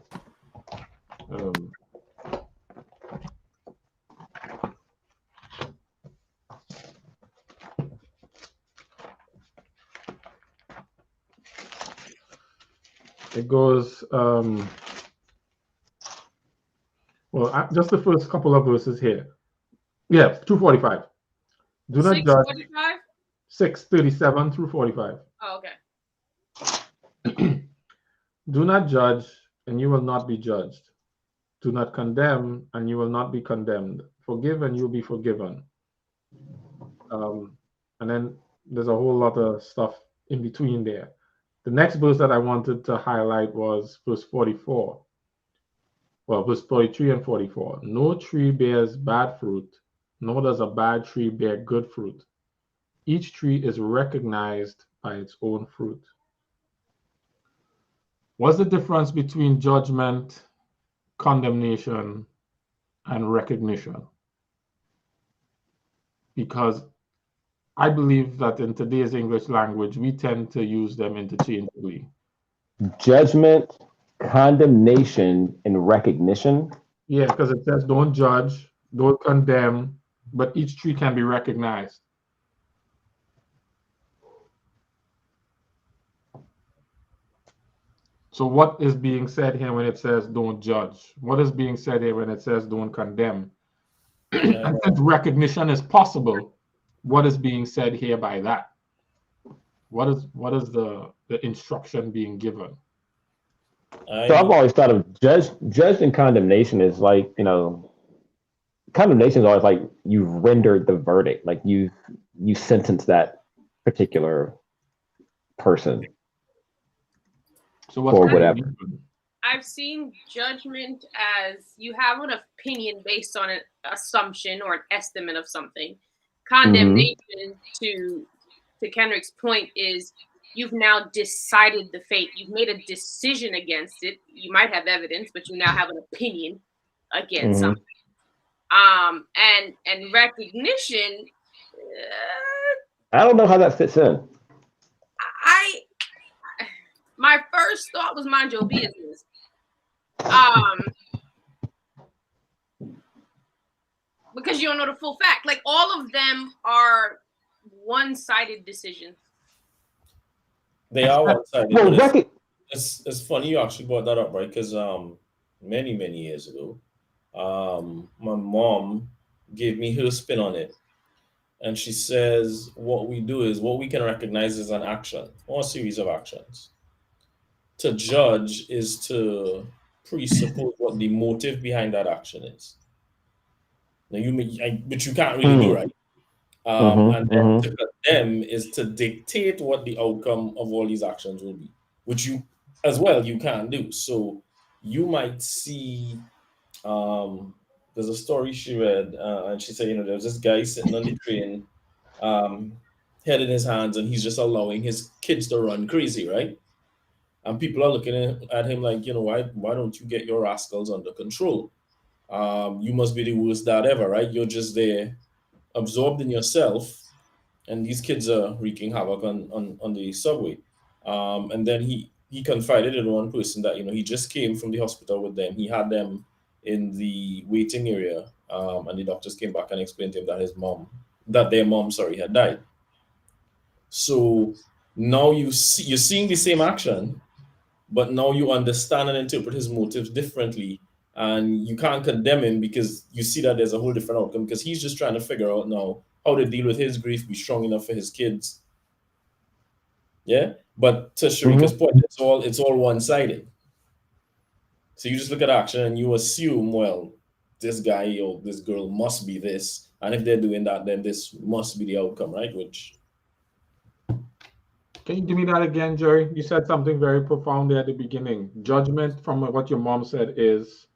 It goes just the first couple of verses here. Yeah, 2:45. Do not judge. 6:37 through 45. Oh, okay. Do not judge, and you will not be judged. Do not condemn, and you will not be condemned. Forgive, and you'll be forgiven. And then there's a whole lot of stuff in between there. The next verse that I wanted to highlight was verse 44. Well, verse 43 and 44. No tree bears bad fruit, nor does a bad tree bear good fruit. Each tree is recognized by its own fruit. What's the difference between judgment, condemnation, and recognition? Because I believe that in today's English language, we tend to use them interchangeably. Judgment, condemnation, and recognition. Yeah, because it says don't judge, don't condemn, but each tree can be recognized. So what is being said here when it says don't judge? What is being said here when it says don't condemn? And since recognition is possible, what is being said here by that? What is the instruction being given? So I've always thought of judged and condemnation is like, condemnation is always like you rendered the verdict, like you sentenced that particular person So what's for whatever. I've seen judgment as you have an opinion based on an assumption or an estimate of something. Condemnation, to Kendrick's point, is you've now decided the fate. You've made a decision against it. You might have evidence, but you now have an opinion against something. And recognition. I don't know how that fits in. My first thought was mind your business. Because you don't know the full fact. Like, all of them are one-sided decisions. They are one-sided. Well, it's funny you actually brought that up, right? Because many years ago, my mom gave me her spin on it, and she says what we do is what we can recognize as an action or a series of actions. To judge is to presuppose what the motive behind that action is. Now but you can't really do, right? And then to condemn is to dictate what the outcome of all these actions will be, which you as well you can't do. So you might see there's a story she read, and she said, there was this guy sitting on the train, head in his hands, and he's just allowing his kids to run crazy, right? And people are looking at him like, why don't you get your rascals under control? You must be the worst dad ever, right? You're just there, absorbed in yourself, and these kids are wreaking havoc on the subway. And then he confided in one person that he just came from the hospital with them. He had them in the waiting area, and the doctors came back and explained to him that their mom had died. So now you're seeing the same action, but now you understand and interpret his motives differently, and you can't condemn him because you see that there's a whole different outcome, because he's just trying to figure out now how to deal with his grief, be strong enough for his kids. Yeah, but to Sharika's point, it's all one-sided. So you just look at action and you assume, well, this guy or this girl must be this, and if they're doing that, then this must be the outcome, right? Which, can you give me that again, Jerry? You said something very profound there at the beginning. Judgment, from what your mom said, is.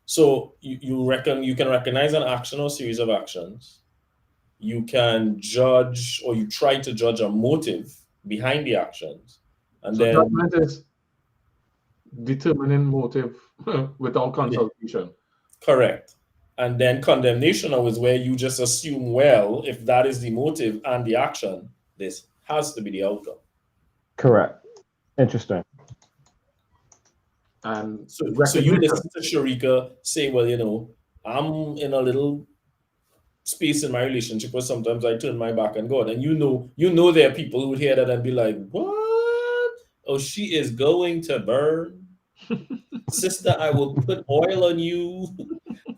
So you can recognize an action or series of actions. You can judge, or you try to judge a motive behind the actions, and so then judgment is determining motive without consultation. Correct. And then condemnation is where you just assume, well, if that is the motive and the action, this has to be the outcome. Correct. Interesting. And so you listen to Sharika say, well, I'm in a little space in my relationship where sometimes I turn my back on God. And you know there are people who would hear that and be like, what? Oh, she is going to burn. Sister, I will put oil on you.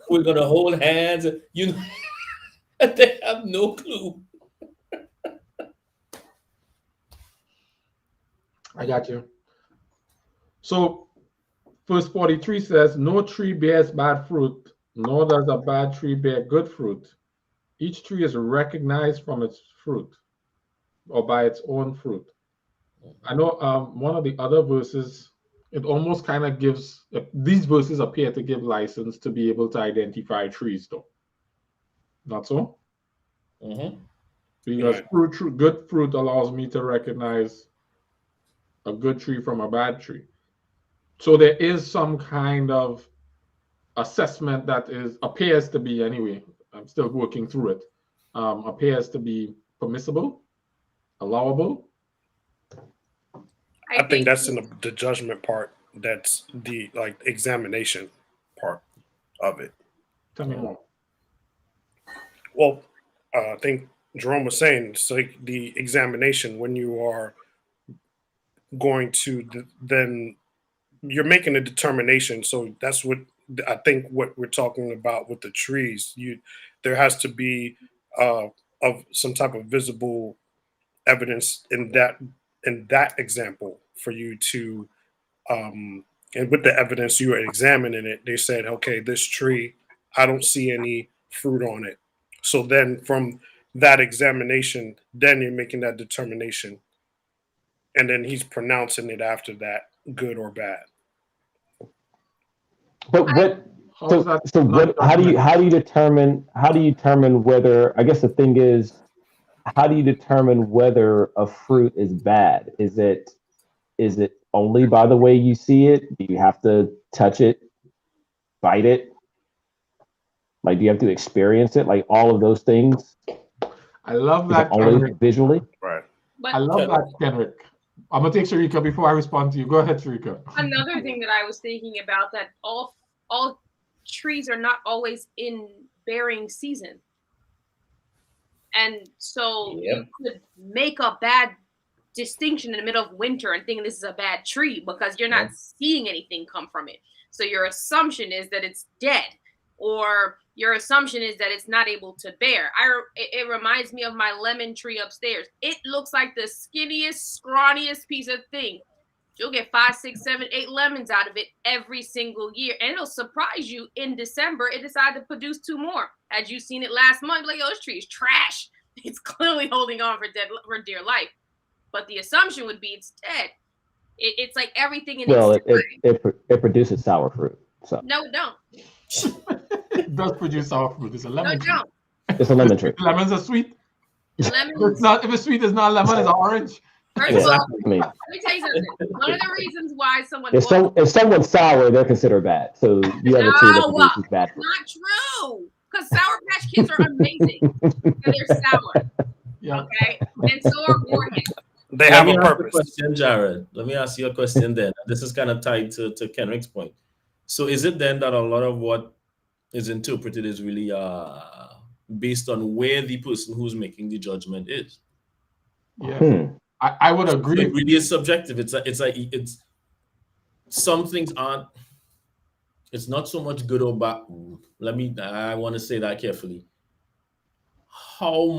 We're going to hold hands. They have no clue. I got you. So verse 43 says, no tree bears bad fruit, nor does a bad tree bear good fruit. Each tree is recognized from its fruit, or by its own fruit. I know one of the other verses, it almost kind of gives, these verses appear to give license to be able to identify trees, though. Not so? Because good fruit allows me to recognize a good tree from a bad tree. So there is some kind of assessment that appears to be, anyway, I'm still working through it, appears to be permissible, allowable. I think that's in the judgment part. That's the examination part of it. Tell me more. Well, I think Jerome was saying it's like the examination when you are going to then you're making a determination. So that's what I think what we're talking about with the trees. There has to be of some type of visible evidence in that example for you to And with the evidence you were examining it, they said, okay, this tree, I don't see any fruit on it. So then from that examination, then you're making that determination. And then he's pronouncing it after that, good or bad. But what? How is that So not what? How do you judgment? determine whether? I guess the thing is, how do you determine whether a fruit is bad? Is it only by the way you see it? Do you have to touch it, bite it? Like, do you have to experience it? Like all of those things? I love Is it that, only Kenrick. visually? Right. But I love that, Kenrick. I'm gonna take Sharika before I respond to you. Go ahead, Sharika. another thing that I was thinking about, that all trees are not always in bearing season. And so you could make a bad distinction in the middle of winter and think this is a bad tree because you're not seeing anything come from it. So your assumption is that it's dead, or your assumption is that it's not able to bear. It reminds me of my lemon tree upstairs. It looks like the skinniest, scrawniest piece of thing. You'll get 5, 6, 7, 8 lemons out of it every single year. And it'll surprise you. In December, it decided to produce 2 more. Had you seen it last month, like, oh, this tree is trash. It's clearly holding on for dear life. But the assumption would be it's dead. It's like everything in it produces sour fruit. So no, don't. It does produce sour fruit. It's a lemon No, tree. don't. it's a lemon tree. Lemons are sweet. Lemons. It's not. If it's sweet, it's not lemon. It's orange. First of all, I mean, let me tell you something. One of the reasons why someone if someone's sour, they're considered bad. So you have a tree that produces bad fruit. Not true. Because Sour Patch Kids are amazing. And they're sour. Yeah. Okay? And so are Warheads. They have a purpose. Question, Jared. Let me ask you a question then. This is kind of tied to Kenrick's point. So is it then that a lot of what is interpreted is really based on where the person who's making the judgment is? Yeah. I would agree. So it really is subjective. It's some things aren't. It's not so much good or bad. I want to say that carefully. How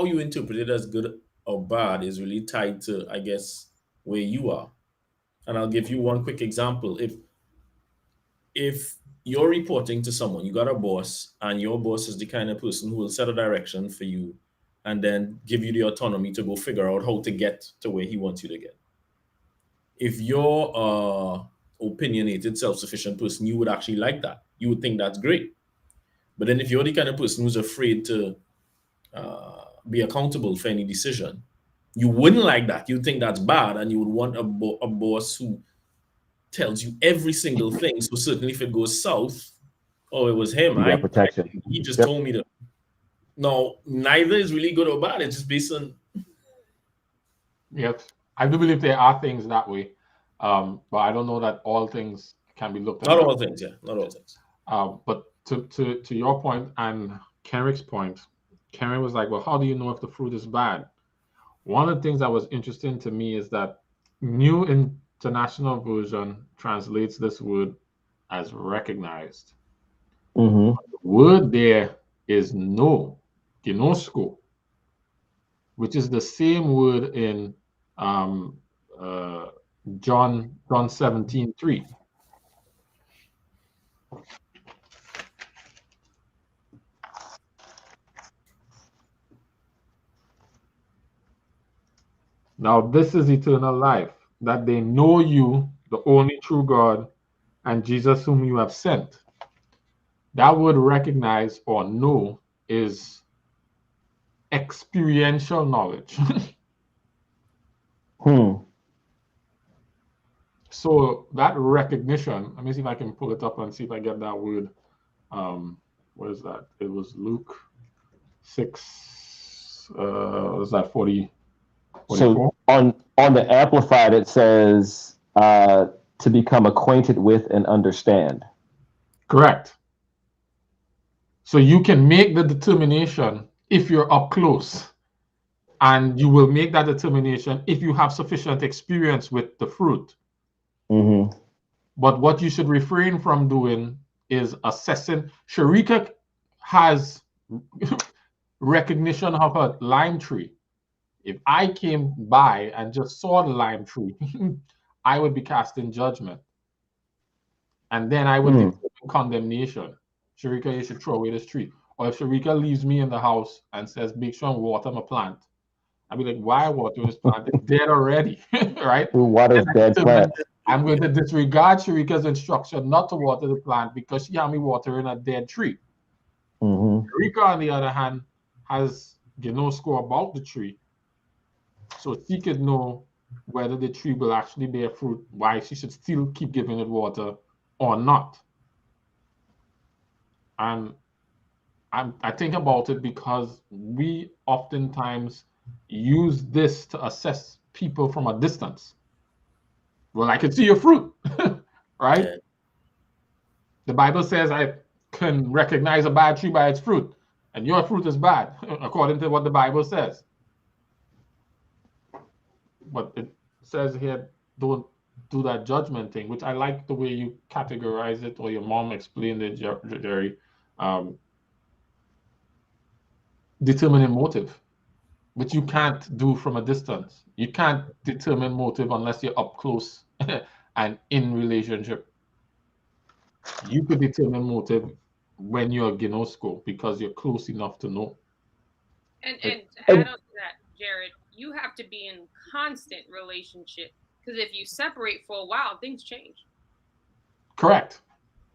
you interpret it as good or bad is really tied to, I guess, where you are. And I'll give you one quick example. If you're reporting to someone, you got a boss, and your boss is the kind of person who will set a direction for you and then give you the autonomy to go figure out how to get to where he wants you to get. If you're opinionated, self-sufficient person, you would actually like that. You would think that's great. But then if you're the kind of person who's afraid to be accountable for any decision, you wouldn't like that. You'd think that's bad, and you would want a boss who tells you every single thing. So certainly if it goes south, oh, it was him. Protection. He just told me to. No, neither is really good or bad. It's just based on. Yep. I do believe there are things that way. But I don't know that all things can be looked at. Not all things, yeah. Not all things. But to your point and Kenrick's point, Kenrick was like, well, how do you know if the fruit is bad? One of the things that was interesting to me is that New International Version translates this word as recognized. Mm-hmm. The word there is no, ginosko, which is the same word in John 17:3. Now this is eternal life, that they know you, the only true God, and Jesus whom you have sent. That word recognize or know is experiential knowledge. So that recognition, let me see if I can pull it up and see if I get that word. What is that? It was Luke 6, what is that, 40? 44? So on the Amplified, it says to become acquainted with and understand. Correct. So you can make the determination if you're up close, and you will make that determination if you have sufficient experience with the fruit. Mm-hmm. But what you should refrain from doing is assessing. Sharika has recognition of a lime tree. If I came by and just saw the lime tree, I would be casting judgment. And then I would determine condemnation. Sharika, you should throw away this tree. Or if Sharika leaves me in the house and says, make sure I water my plant, I'd be like, why water this plant? It's dead already, right? Who waters dead plants? I'm going to disregard Sharika's instruction not to water the plant because she had me watering a dead tree. Sharika, on the other hand, has score about the tree. So she could know whether the tree will actually bear fruit, why she should still keep giving it water or not. And I think about it because we oftentimes use this to assess people from a distance. Well, I can see your fruit, right? Yeah. The Bible says I can recognize a bad tree by its fruit, and your fruit is bad, according to what the Bible says. But it says here, don't do that judgment thing, which I like the way you categorize it, or your mom explained it, Jerry. Determining motive, which you can't do from a distance. You can't determine motive unless you're up close and in relationship. You could determine motive when you're a Gnosco because you're close enough to know. And to add on to that, Jared, you have to be in constant relationship, because if you separate for a while, things change. Correct.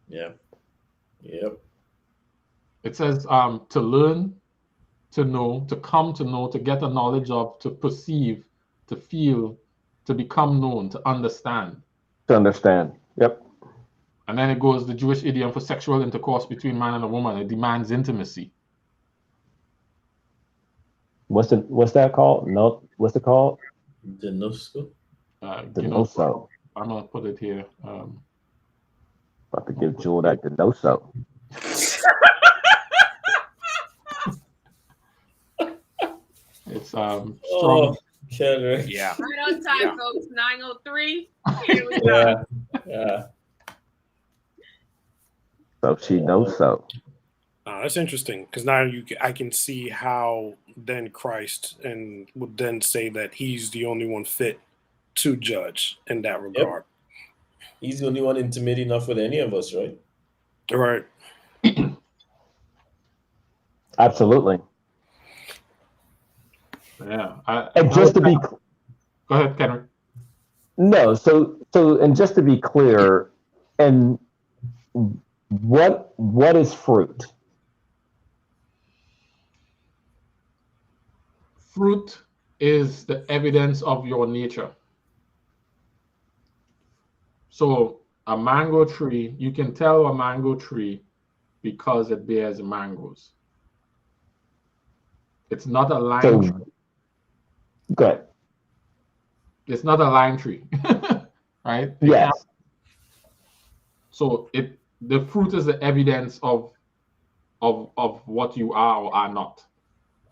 Yeah. Yep. It says to learn, to know, to come to know, to get a knowledge of, to perceive, to feel, to become known, to understand. To understand. Yep. And then it goes the Jewish idiom for sexual intercourse between man and a woman. It demands intimacy. What's that called? No, what's it called? Gnosco. Gnoso. I'm gonna put it here. About to give Jewel that Gnoso. It's strong. Oh, Kendrick. Yeah. Right on time, folks. 9:03. Here we go. Yeah. So she knows so. That's interesting, because now I can see how then Christ would then say that he's the only one fit to judge in that regard. Yep. He's the only one intimate enough with any of us, right? Right. Absolutely. Yeah. And just to be go ahead, Kendrick. No, so and just to be clear, and what is fruit? Fruit is the evidence of your nature. So a mango tree, you can tell a mango tree because it bears mangoes. It's not a lime tree. Good. It's not a lime tree, right? Yes. So the fruit is the evidence of what you are or are not.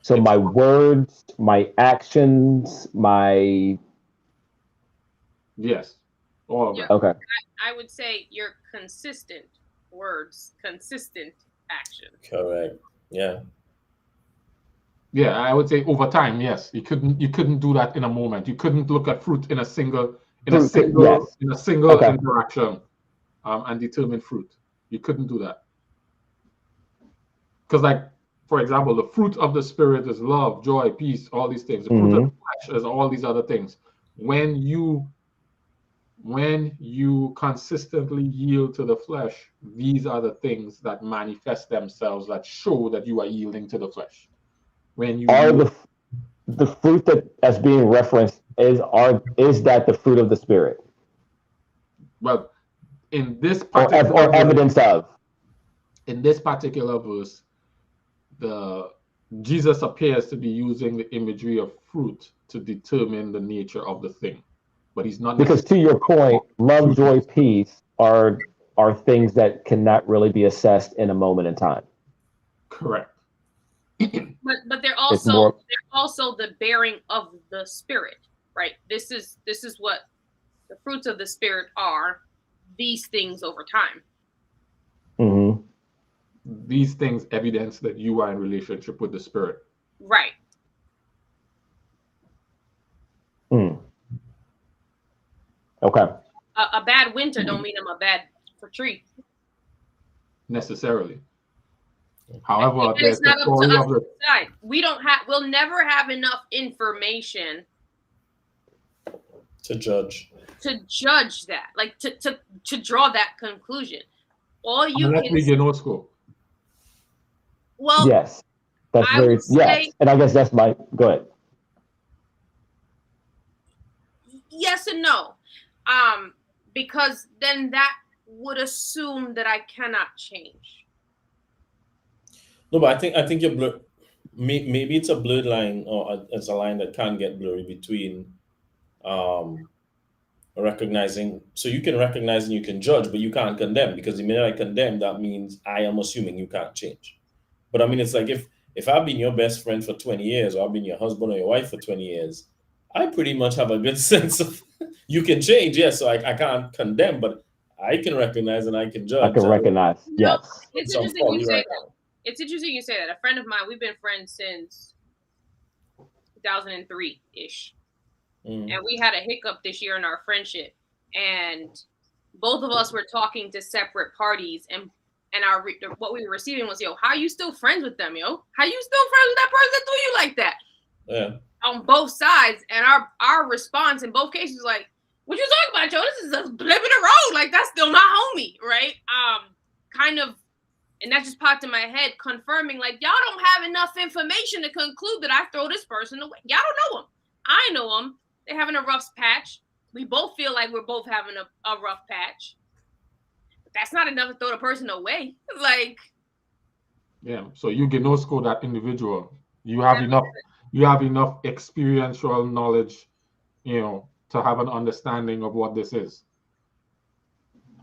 So my words, my actions, my yes, all of that. Okay. I would say your consistent words, consistent action. Correct. Yeah. Yeah, I would say over time, yes. You couldn't do that in a moment. You couldn't look at fruit in a single interaction and determine fruit. You couldn't do that. Because, like, for example, the fruit of the spirit is love, joy, peace, all these things. The fruit of the flesh is all these other things. When you consistently yield to the flesh, these are the things that manifest themselves, that show that you are yielding to the flesh. When you are the fruit that's being referenced is that the fruit of the spirit? Well, in this particular or evidence of. In this particular verse, Jesus appears to be using the imagery of fruit to determine the nature of the thing, but he's not. Because to your point, love, joy, peace are things that cannot really be assessed in a moment in time. Correct. But they're also the bearing of the spirit, right? This is what the fruits of the spirit are. These things over time. Mm-hmm. These things evidence that you are in relationship with the spirit. Right. Okay. A bad winter don't mean I'm a bad for tree. necessarily. However, And it's the not up to story us of to the decide. We'll never have enough information to judge. to judge that, like to draw that conclusion. All you unless can we get old school. well, Yes. That's I very would say, yes. And I guess that's my go ahead. yes and no. Because then that would assume that I cannot change. No, but I think you're blur. Maybe it's a blurred line, or it's a line that can't get blurry between recognizing. So you can recognize and you can judge, but you can't condemn, because the minute I condemn, that means I am assuming you can't change. But I mean, it's like if I've been your best friend for 20 years, or I've been your husband or your wife for 20 years, I pretty much have a good sense of you can change. Yes, so I can't condemn, but I can recognize and I can judge. I can recognize. No, Yes. it's So I'm interesting you faulty say right that. now. It's interesting you say that. A friend of mine, we've been friends since 2003-ish. Mm. And we had a hiccup this year in our friendship. And both of us were talking to separate parties, and what we were receiving was, yo, how you still friends with them, yo? How you still friends with that person that do you like that? Yeah. On both sides. And our response in both cases was like, what you talking about, yo? This is a blip in the road. Like, that's still my homie, right? Kind of, and that just popped in my head, confirming, like, y'all don't have enough information to conclude that I throw this person away. Y'all don't know them. I know them. They're having a rough patch. We both feel like we're both having a rough patch. But that's not enough to throw the person away. Like, Yeah. So you can no score that individual. You have enough experiential knowledge, to have an understanding of what this is.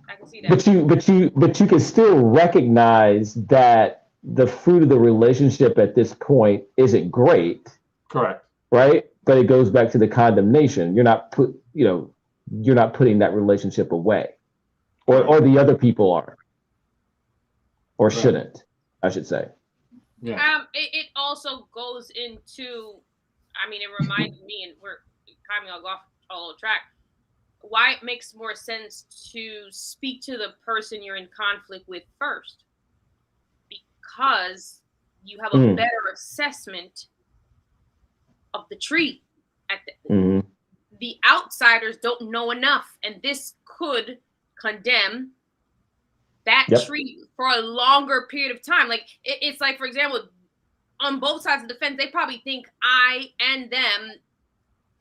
I can see that. But you can still recognize that the fruit of the relationship at this point isn't great. Correct. Right? But it goes back to the condemnation. You're not putting that relationship away. Or the other people are. Or shouldn't, I should say. Yeah. It also goes into, it reminds me, and we're coming off all track, why it makes more sense to speak to the person you're in conflict with first. Because you have a better assessment of the tree. The outsiders don't know enough, and this could condemn that tree for a longer period of time. Like, it's like, for example, on both sides of the fence, they probably think I and them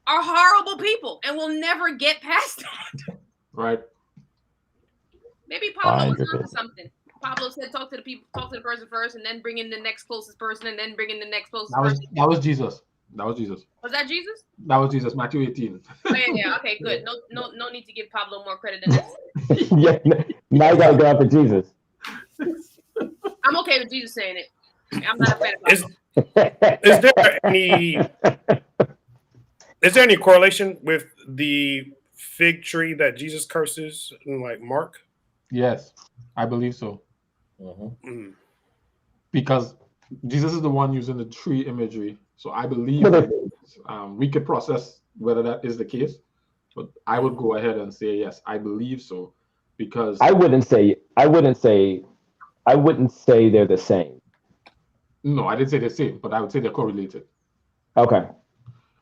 are horrible people and will never get past that. Right. Maybe Pablo was onto something. Pablo said, talk to the person first, and then bring in the next closest person, and then bring in the next closest person. That was Jesus. Was that Jesus? That was Jesus, Matthew 18. Oh, yeah. Okay, good. No need to give Pablo more credit than this. Yeah, now you gotta go after Jesus. I'm okay with Jesus saying it. I'm not a fan of Pablo. Is there any correlation with the fig tree that Jesus curses in, like, Mark? Yes, I believe so. Mm-hmm. Because Jesus is the one using the tree imagery. So I believe that we could process whether that is the case, but I would go ahead and say yes, I believe so, because I wouldn't say they're the same. No, I didn't say the same, but I would say they're correlated. Okay.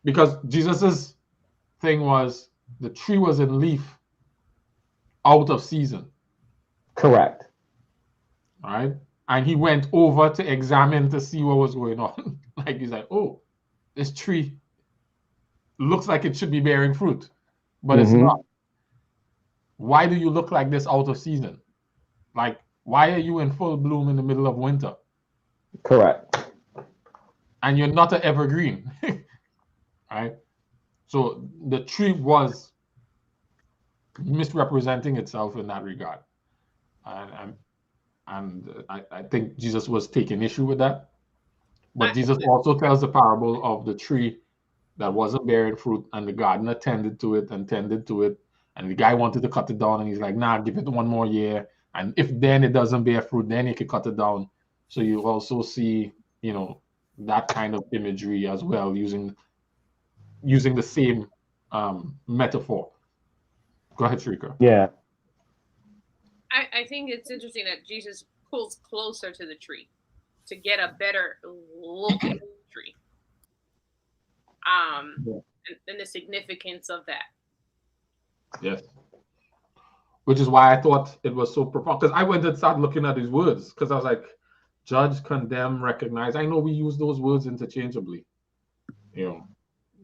Because Jesus's thing was the tree was in leaf out of season. Correct. All right. And he went over to examine to see what was going on. Like, he's like, oh, this tree looks like it should be bearing fruit, but it's not. Why do you look like this out of season? Like, why are you in full bloom in the middle of winter? Correct. And you're not an evergreen. Right? So the tree was misrepresenting itself in that regard. And I think Jesus was taking issue with that. But Jesus also tells the parable of the tree that wasn't bearing fruit, and the gardener tended to it, and the guy wanted to cut it down, and he's like, nah, give it one more year, and if then it doesn't bear fruit, then he could cut it down. So you also see, that kind of imagery as well, using the same metaphor. Go ahead, Shrika. Yeah. I think it's interesting that Jesus pulls closer to the tree to get a better look at the tree. And the significance of that. Yes. Which is why I thought it was so profound. Because I went and started looking at his words. Because I was like, judge, condemn, recognize. I know we use those words interchangeably. You know,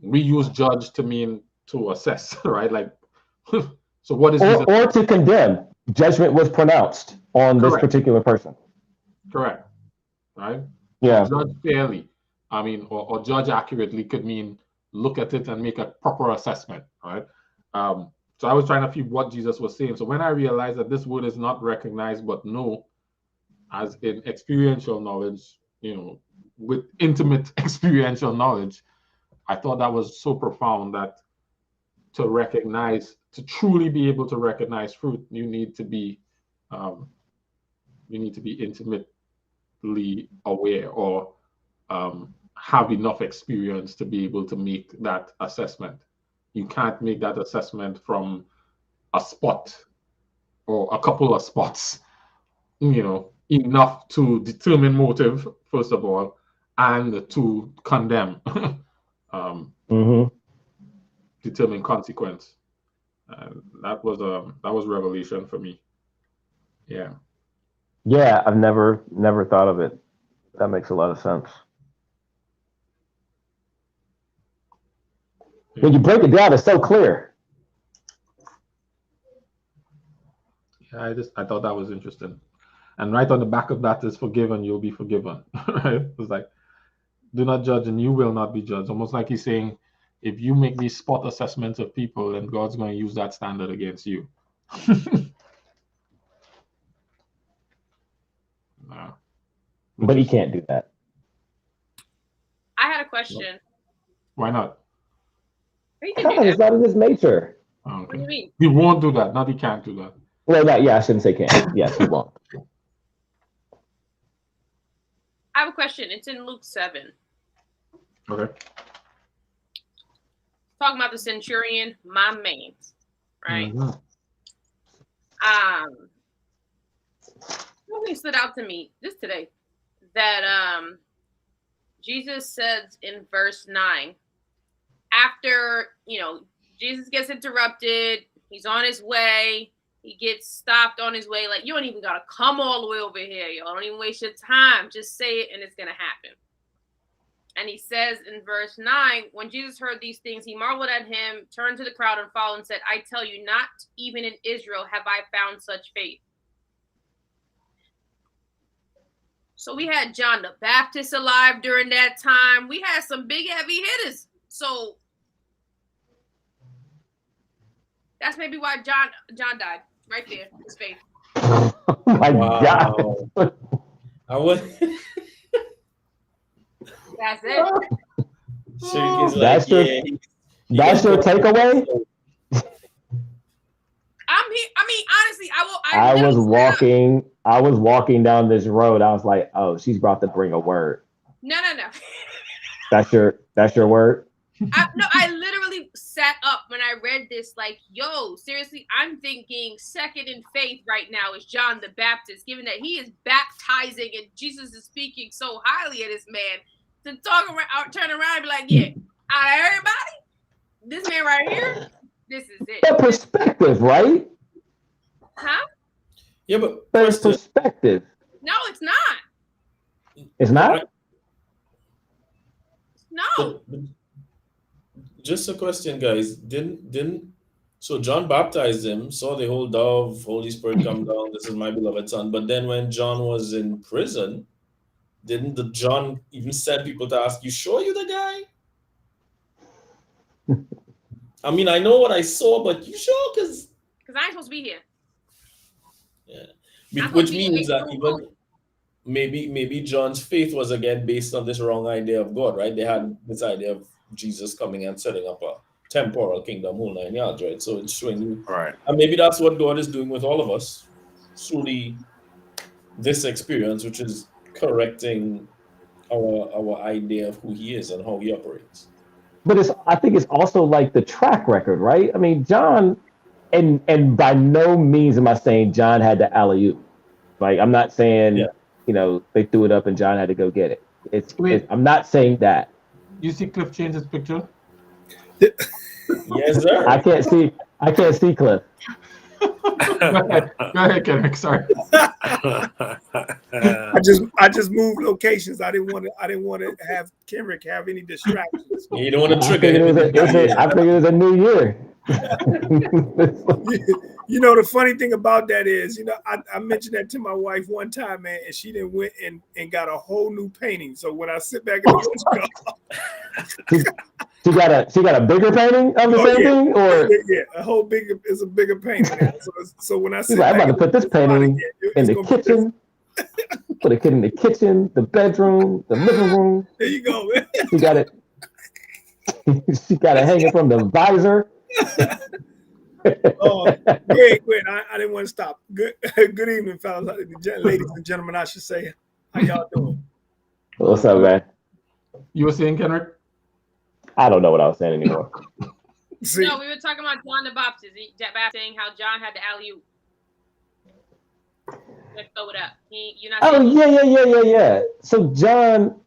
we use judge to mean to assess, right? Like, so what is Jesus? Or to condemn. Judgment was pronounced on this Correct. particular person. Correct. Right? Yeah. Judge fairly. I mean, or judge accurately could mean look at it and make a proper assessment, right? So I was trying to feel what Jesus was saying. So when I realized that this word is not recognized but know, as in experiential knowledge, you know, with intimate experiential knowledge, I thought that was so profound that to recognize, to truly be able to recognize fruit, you need to be intimately aware or have enough experience to be able to make that assessment. You can't make that assessment from a spot or a couple of spots, you know, enough to determine motive, first of all, and to condemn, determine consequence. That was revelation for me. Yeah. Yeah, I've never thought of it. That makes a lot of sense. When you break it down, it's so clear. Yeah, I thought that was interesting. And right on the back of that is forgiven, you'll be forgiven. Right? It's like, do not judge and you will not be judged. Almost like he's saying, if you make these spot assessments of people, then God's going to use that standard against you. No. But he can't do that. I had a question. Why not? He can do that. It's not in his nature. Okay. What do you mean? He won't do that. Not he can't do that. Well, I shouldn't say can't. Yes, he won't. I have a question. It's in Luke 7. Okay. Talking about the centurion, my man, right? Mm-hmm. Something stood out to me just today that Jesus says in verse 9, after, you know, Jesus gets interrupted, he's on his way, he gets stopped on his way, like, you don't even gotta come all the way over here, y'all. Don't even waste your time. Just say it and it's gonna happen. And he says in verse 9, when Jesus heard these things, he marveled at him, turned to the crowd and followed and said, I tell you, not even in Israel have I found such faith. So we had John the Baptist alive during that time. We had some big heavy hitters. So that's maybe why John died right there. His faith. Oh my God. I would. That's it. That's your takeaway? I'm here. I mean, honestly, I was walking down this road. I was like, oh, she's about to bring a word. No. That's your word? I literally sat up when I read this, like, yo, seriously, I'm thinking second in faith right now is John the Baptist, given that he is baptizing and Jesus is speaking so highly of this man, to turn around and be like, yeah, out of everybody, this man right here, this is it. The perspective, right? Huh? Yeah, but There's perspective. No, it's not. It's not? No. Just a question, guys. So John baptized him, saw the whole dove, Holy Spirit come down, this is my beloved son. But then when John was in prison, didn't the John even send people to ask, you sure you're the guy? I mean, I know what I saw, but you sure? Because I ain't supposed to be here. Yeah. Which means that even maybe John's faith was again based on this wrong idea of God, right? They had this idea of Jesus coming and setting up a temporal kingdom, whole 9 yards, right? So it's showing you, right? And maybe that's what God is doing with all of us through this experience, which is correcting our idea of who He is and how He operates. But I think it's also like the track record, right? I mean, John and by no means am I saying John had the alley-oop. Like, I'm not saying, they threw it up and John had to go get it. I'm not saying that. You see Cliff change his picture? Yes, sir. I can't see Cliff. Go ahead, Kendrick. Sorry. I just moved locations. I didn't want to have Kendrick have any distractions. You don't want to trigger I him. figured it was a new year. The funny thing about that is, I mentioned that to my wife one time, man, and she then went and got a whole new painting. So when I sit back in the She got a bigger painting of the same thing, or it's a bigger painting. Now. So when I sit I'm back about to put this painting in the kitchen. Put a kid in the kitchen, the bedroom, the living room. There you go, man. She got it. She got it hanging from the visor. Oh, great. I didn't want to stop. Good evening, fellas, ladies and gentlemen. I should say, how y'all doing? What's up, man? You were saying, Kendrick? I don't know what I was saying anymore. No, we were talking about John the Baptist. Saying how John had the alley-oop. Let's throw it up. You're not. Oh yeah. So John.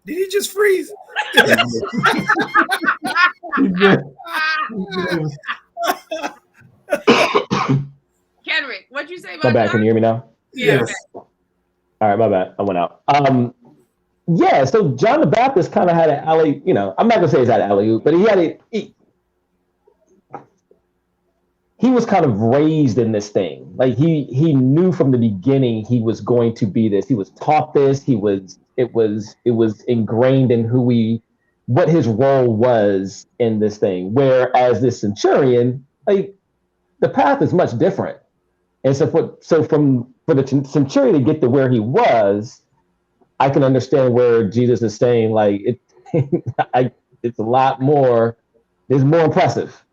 Did he just freeze? Kendrick, what'd you say about My bad. Can you hear me now? Yes. All right, my bad. I went out. So John the Baptist kind of had an alley. I'm not gonna say he's had an alley-oop, but he had it. He was kind of raised in this thing. Like he knew from the beginning he was going to be this. He was taught this. It was ingrained in what his role was in this thing. Whereas this centurion, like, the path is much different. And so for the centurion to get to where he was, I can understand where Jesus is saying, like, it's a lot more. It's more impressive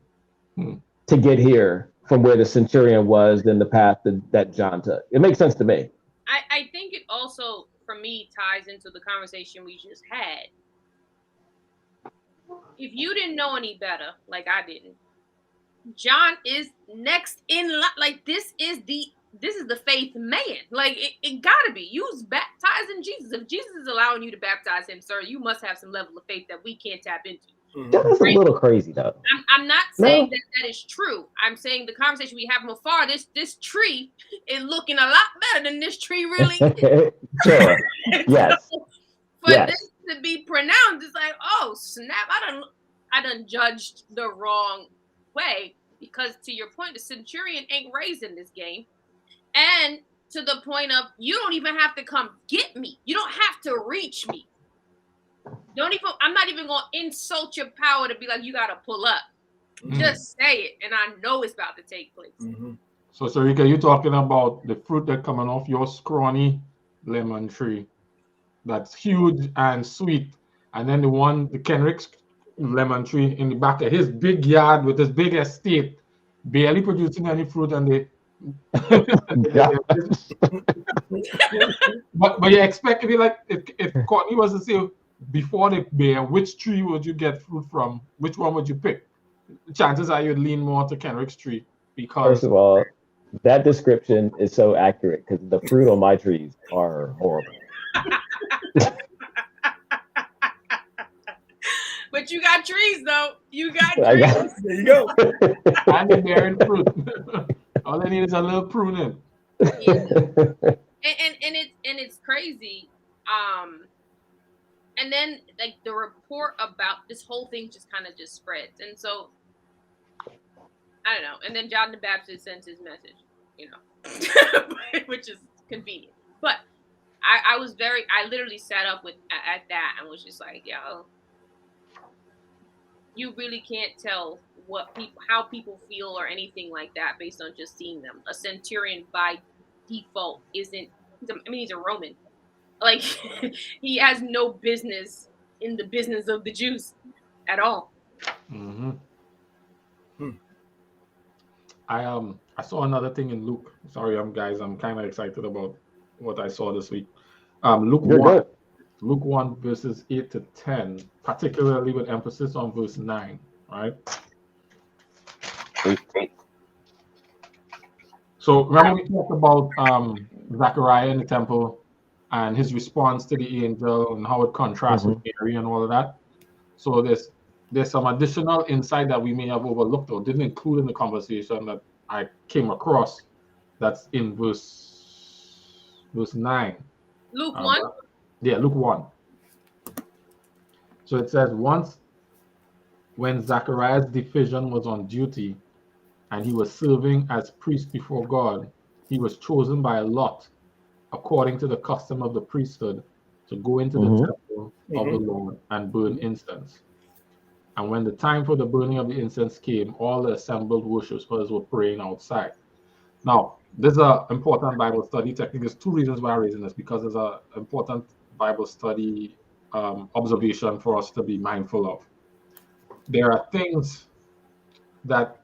to get here from where the centurion was than the path that John took. It makes sense to me. I think it also, for me, ties into the conversation we just had. If you didn't know any better, like I didn't, John is next in line. Like, this is the faith man. Like, it gotta be. You was baptized in Jesus. If Jesus is allowing you to baptize him, sir, you must have some level of faith that we can't tap into. That's a little crazy, though. I'm not saying that is true. I'm saying the conversation we have from afar, this tree is looking a lot better than this tree really is. Sure. Yes. This to be pronounced, it's like, oh snap, I done judged the wrong way, because to your point, the centurion ain't raised in this game. And to the point of, you don't even have to come get me. You don't have to reach me. I'm not even gonna insult your power to be like, you gotta pull up. Just say it, and I know it's about to take place. So, Sarika, you're talking about the fruit that coming off your scrawny lemon tree that's huge and sweet, and then the Kendrick's lemon tree in the back of his big yard with his big estate, barely producing any fruit, and they but you expect, if Courtney was to say before the bear, which tree would you get fruit from? Which one would you pick? Chances are you'd lean more to Kendrick's tree, because first of all, that description is so accurate, because the fruit on my trees are horrible. But you got trees, though. You got trees. There you go. and they're bearing fruit. All they need is a little pruning. Yeah. And it's crazy. And then, like, the report about this whole thing just kind of spreads, and so I don't know. And then John the Baptist sends his message, which is convenient. But I literally sat up at that and was just like, yo, you really can't tell how people feel or anything like that based on just seeing them. A centurion by default isn't. He's a Roman. Like, he has no business in the business of the Jews at all. I saw another thing in Luke. Sorry, guys, I'm kind of excited about what I saw this week. Luke 1. Luke 1 verses 8 to 10, particularly with emphasis on verse 9, right? So remember we talked about Zechariah in the temple and his response to the angel and how it contrasts with Mary and all of that. So there's some additional insight that we may have overlooked or didn't include in the conversation that I came across that's in verse 9. Luke 1? Yeah, Luke 1. So it says, once when Zachariah's division was on duty and he was serving as priest before God, he was chosen by Lot, according to the custom of the priesthood, to go into the temple of the Lord and burn incense. And when the time for the burning of the incense came, all the assembled worshipers were praying outside. Now, this is an important Bible study technique. There's two reasons why I'm raising this, because there's an important Bible study observation for us to be mindful of. There are things that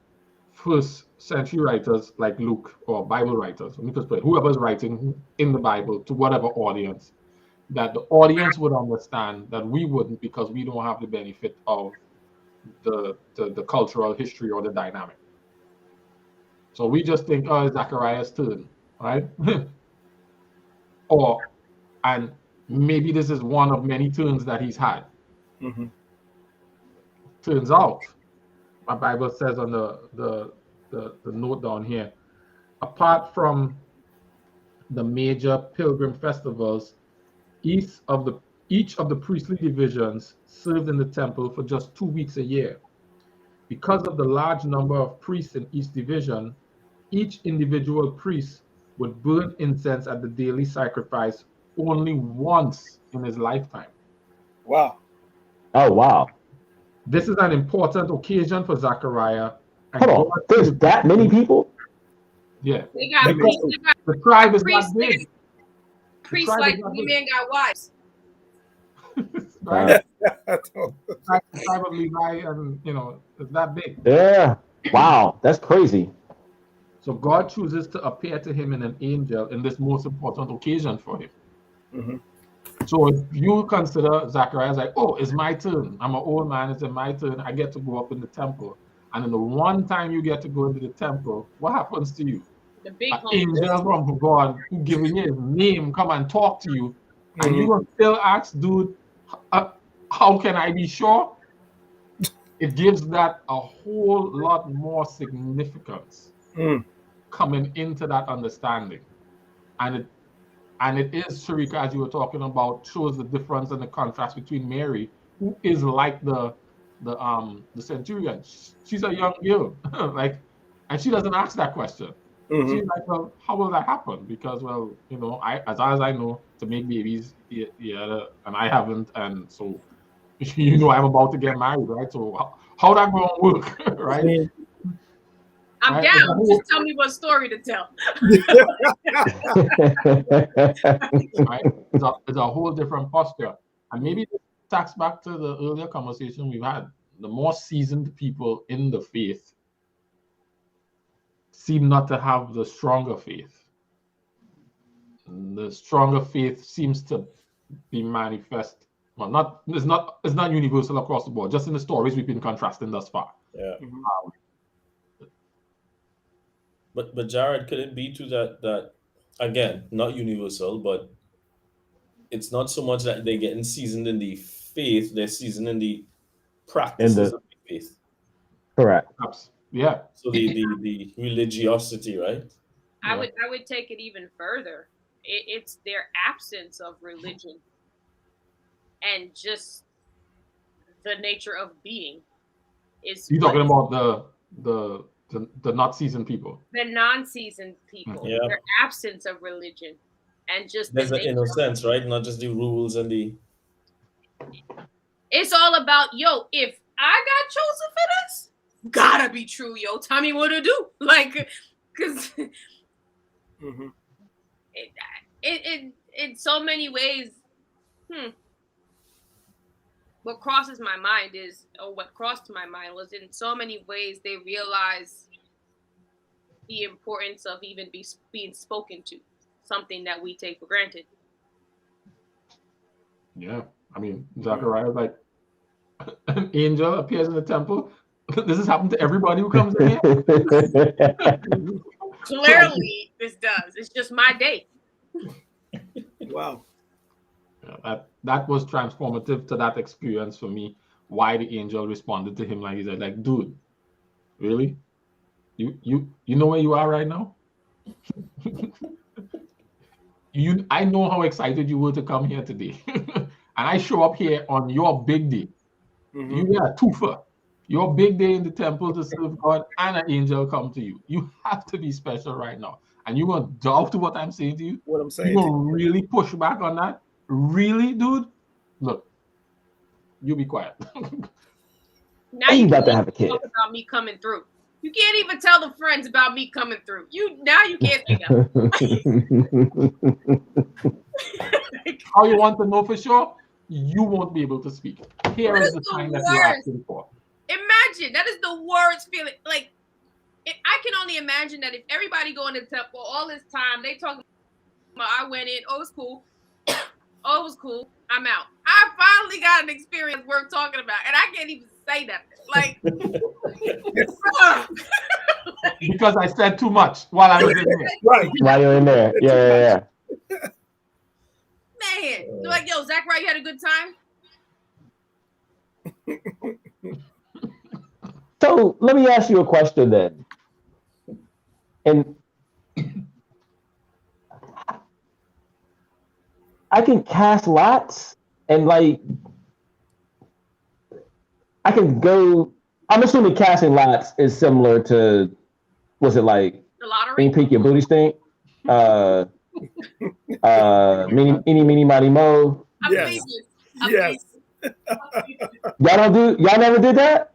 first century writers like Luke or Bible writers, whoever's writing in the Bible to whatever audience, that the audience would understand that we wouldn't, because we don't have the benefit of the cultural history or the dynamic. So we just think, oh, it's Zachariah's turn, right? And maybe this is one of many turns that he's had. Turns out, my Bible says on the note down here, apart from the major pilgrim festivals, each of the priestly divisions served in the temple for just 2 weeks a year. Because of the large number of priests in each division, each individual priest would burn incense at the daily sacrifice only once in his lifetime. Wow. Oh, wow. This is an important occasion for Zechariah. Hold on, there's that many people? Yeah. They got priests. The tribe is Priests, not big. Priests like women got wives. Right? The tribe of Levi, and it's that big. Yeah. Wow, that's crazy. So God chooses to appear to him in an angel in this most important occasion for him. So if you consider Zachariah as like, oh, it's my turn. I'm an old man. It's my turn. I get to go up in the temple. And in the one time you get to go into the temple, what happens to you? The big angel from God who giving you his name come and talk to you, and you will still ask, dude, how can I be sure? It gives that a whole lot more significance coming into that understanding, and it is, Sharika, as you were talking about, shows the difference and the contrast between Mary, who is like the centurion. She's a young girl, and she doesn't ask that question. She's like, well, how will that happen? Because, well, as far as I know, to make babies, and I haven't, and so I'm about to get married, right? So how that gonna work, right? I'm down. Just tell me what story to tell. Right? It's a whole different posture, and maybe it tacks back to the earlier conversation we've had. The more seasoned people in the faith seem not to have the stronger faith. The stronger faith seems to be manifest. Well, it's not universal across the board. Just in the stories we've been contrasting thus far. Yeah. But Jared, could it be to that again, not universal, but it's not so much that they're getting seasoned in the faith; they're seasoned in the practices of the faith. Correct. Yeah. So the religiosity, right? I would take it even further. It's their absence of religion and just the nature of being. You're talking about the not seasoned people. The non-seasoned people. Yeah. Their absence of religion and just there's an innocence, right? Not just the rules and the. It's all about, if I got chosen for this, gotta be true, tell me what to do. Because it in so many ways, what crosses my mind is, or what crossed my mind was, in so many ways they realize the importance of even being spoken to, something that we take for granted. Yeah, I mean, Zachariah, like, an angel appears in the temple. This has happened to everybody who comes in here. Clearly, this does. It's just my day. Wow. Yeah, that was transformative to that experience for me. Why the angel responded to him like he said, like, dude, really? You know where you are right now? I know how excited you were to come here today. And I show up here on your big day. Mhm. You get a twofer. Your big day in the temple to serve God, and an angel come to you. You have to be special right now. And you gonna doubt what I'm saying to you? What I'm You saying. To gonna you. really push back on that? Really, dude? Look, you be quiet. Now And you you about to can't have a kid. talk about me coming through. You can't even tell the friends about me coming through. You can't say that. How you want to know for sure? You won't be able to speak. Here That is is the the sign that you're worst. asking for. Imagine that is the worst feeling. Like I can only imagine that if everybody go in the temple all this time, they talk about I went in, oh it was cool, oh it was cool, I'm out. I finally got an experience worth talking about, and I can't even say that. Like, Because I said too much while I was in here. Right. While you're in there. Yeah. man, they're like, yo, Zachariah, you had a good time? So let me ask you a question then. And I can cast lots and like I can go. I'm assuming casting lots is similar to, was it like The lottery? Ain't Peek Your Booty Stink? Eeny, Meeny, Miny, Mo. I Yes. believe you. Yes. Y'all never did that?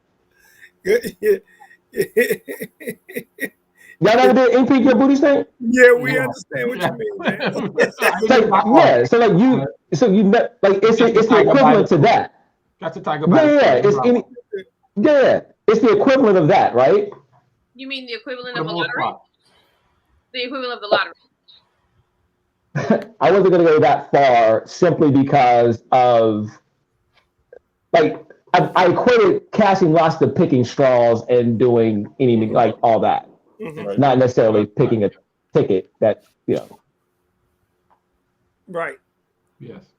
Y'all never did Ain't Peek Your Booty Stink? Yeah, we understand what you mean, man. So it's the equivalent to that. That's a tiger by It's the equivalent of that, right? You mean the equivalent For of the a most lottery? part. The equivalent of the lottery. I wasn't going to go that far simply because of, like, I equated casting lots to picking straws and doing any, like, all that. Mhm. Not necessarily picking a ticket that, Right. Yes.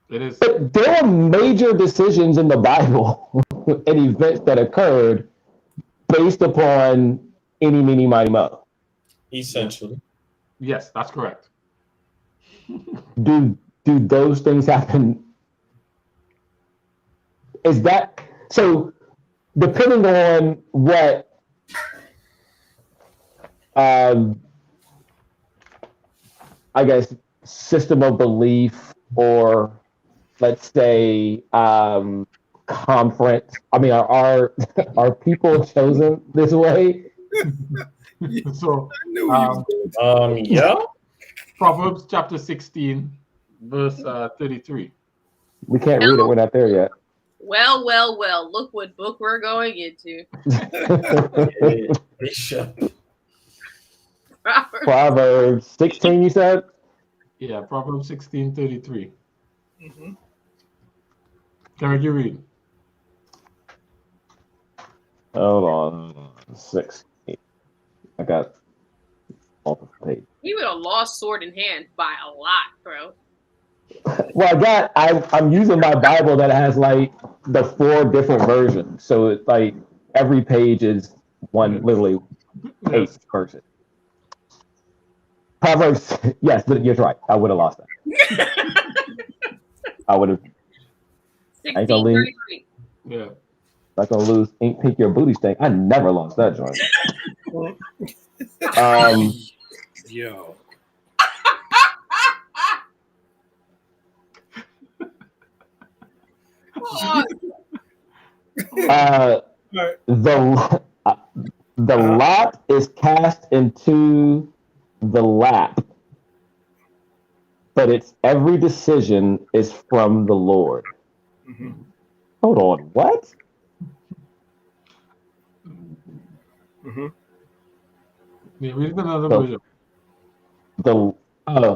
It is. But there are major decisions in the Bible and events that occurred based upon any, meeny, miny, mo. Essentially. Yes, that's correct. Do those things happen? Is that so? Depending on what I guess system of belief, or let's say conference. I mean, are people chosen this way? So I knew you was going to. Yeah. Proverbs chapter 16, verse 33. We can't read it. We're not there yet. Well. Look what book we're going into. Bishop. Proverbs 16, you said? Yeah, Proverbs 16, 33. Mhm. Can you read? Hold on. 16. I got multiple pages. He would have lost sword in hand by a lot, bro. Well, I'm using my Bible that has like the 4 different versions. So it's like every page is one, literally page version. Proverbs, yes, you're right. I would have lost that. I would have. 1633. Yeah. Not gonna lose Ain't Peek Your Booty Stink. I never lost that joint. Yo. The lot is cast into the lap, but its every decision is from the Lord. Mhm. Hold on, what? Mhm. Yeah, read another So- version.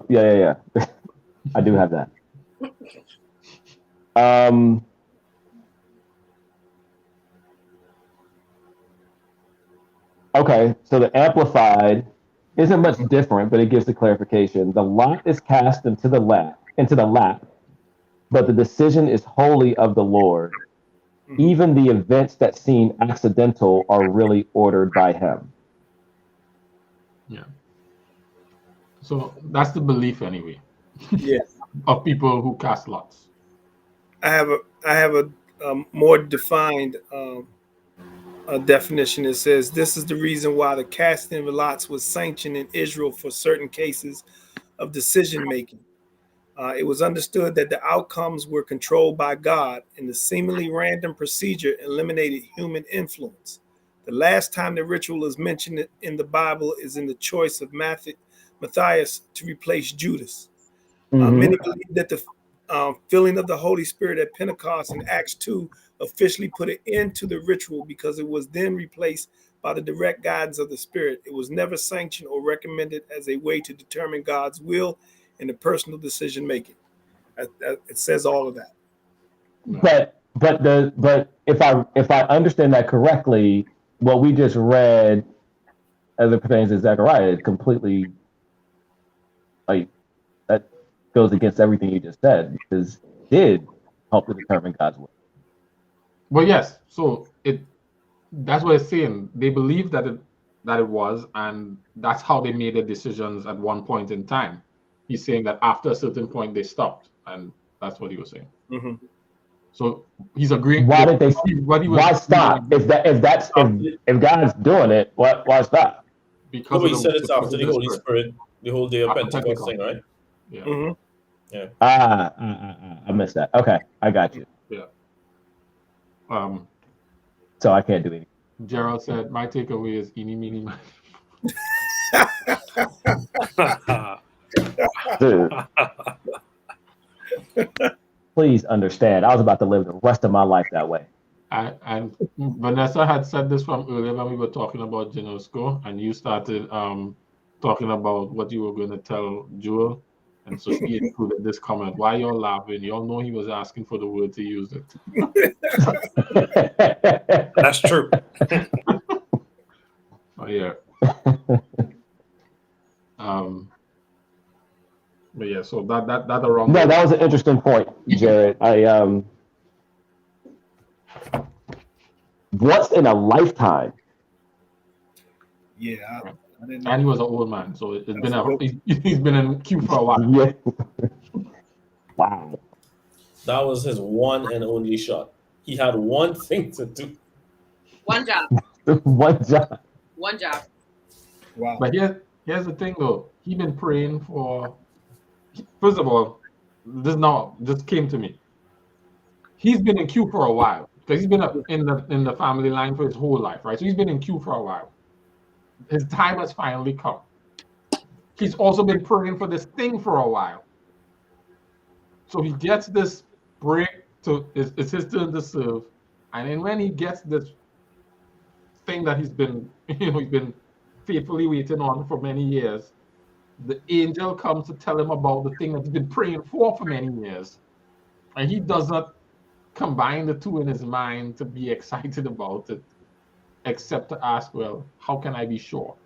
Yeah. I do have that. Okay, so the Amplified isn't much different, but it gives the clarification. The lot is cast into the lap, but the decision is wholly of the Lord. Even the events that seem accidental are really ordered by him. Yeah. So that's the belief anyway. Yes. Of people who cast lots. I have a more defined definition. It says this is the reason why the casting of lots was sanctioned in Israel for certain cases of decision making. It was understood that the outcomes were controlled by God, and the seemingly random procedure eliminated human influence. The last time the ritual is mentioned in the Bible is in the choice of Matthias to replace Judas. Many believe that the filling of the Holy Spirit at Pentecost in Acts 2 officially put an end to the ritual because it was then replaced by the direct guidance of the Spirit. It was never sanctioned or recommended as a way to determine God's will in the personal decision making. It says all of that. But if I understand that correctly, what we just read as it pertains to Zechariah is completely like that goes against everything you just said, because it did help to determine God's will. Well, yes. So that's what it's saying. They believe that it was, and that's how they made the decisions at one point in time. He's saying that after a certain point they stopped, and that's what he was saying. Mm-hmm. So he's agreeing. Why did they? Why stop? If God's doing it, why stop? Because he said it's after the Holy Spirit, the whole day of Pentecost thing, right? Yeah. Mm-hmm. Yeah. I missed that. Okay, I got you. Yeah. So I can't do anything. Gerald said, "My takeaway is eeny, meeny, miny." Dude, please understand. I was about to live the rest of my life that way. And Vanessa had said this from earlier when we were talking about Genosco, and you started talking about what you were going to tell Jewel, and so she included this comment. Why y'all laughing? Y'all know he was asking for the word to use it. That's true. Oh yeah. But yeah, so that around. No, that was an interesting point, Jared. Once in a lifetime. Yeah, I didn't know. And he was an old man, so it's been he's been in queue for a while. Yeah. Wow. That was his one and only shot. He had one thing to do. One job. One job. One job. Wow. But here's the thing, though. He's been praying for. First of all, this just came to me. He's been in queue for a while because he's been in the family line for his whole life, right? So he's been in queue for a while. His time has finally come. He's also been praying for this thing for a while. So he gets this break it's his turn to serve, and then when he gets this thing that he's been faithfully waiting on for many years, the angel comes to tell him about the thing that he's been praying for many years, and he does not combine the two in his mind to be excited about it, except to ask, well, how can I be sure?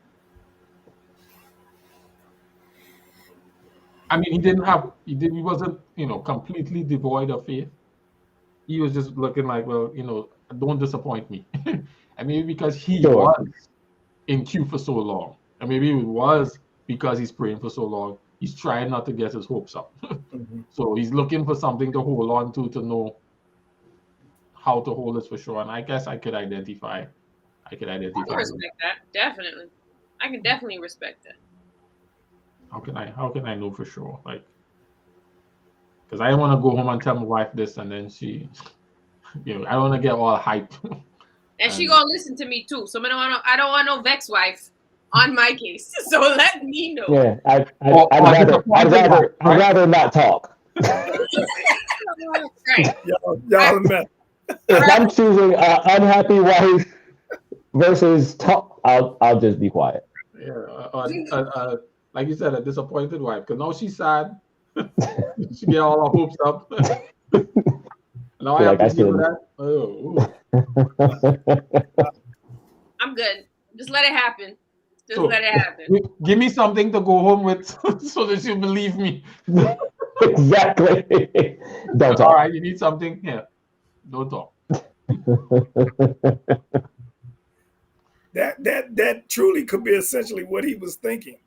I mean, he wasn't, completely devoid of faith. He was just looking like, well, don't disappoint me. And maybe because he was in queue for so long, and maybe it was because he's praying for so long, he's trying not to get his hopes up. Mm-hmm. So he's looking for something to hold on to know how to hold this for sure. And I guess I could identify. I can respect that. Definitely. I can definitely respect that. How can I know for sure? Like, because I don't want to go home and tell my wife this, and then she, I don't want to get all hyped. And she gonna listen to me too. So I don't want no vex wife on my case. So let me know. Yeah, I'd rather not talk. Right. Y'all a mess. If I'm choosing unhappy wife versus talk, I'll just be quiet. Yeah, like you said, a disappointed wife, because now she's sad. She get all her hopes up. Now I feel have like to I deal with should. that. Oh. I'm good. Just let it happen. Just So, let it happen. give me something to go home with so that you believe me. Exactly. Don't All talk. right, you need something? Here, don't talk. That truly could be essentially what he was thinking.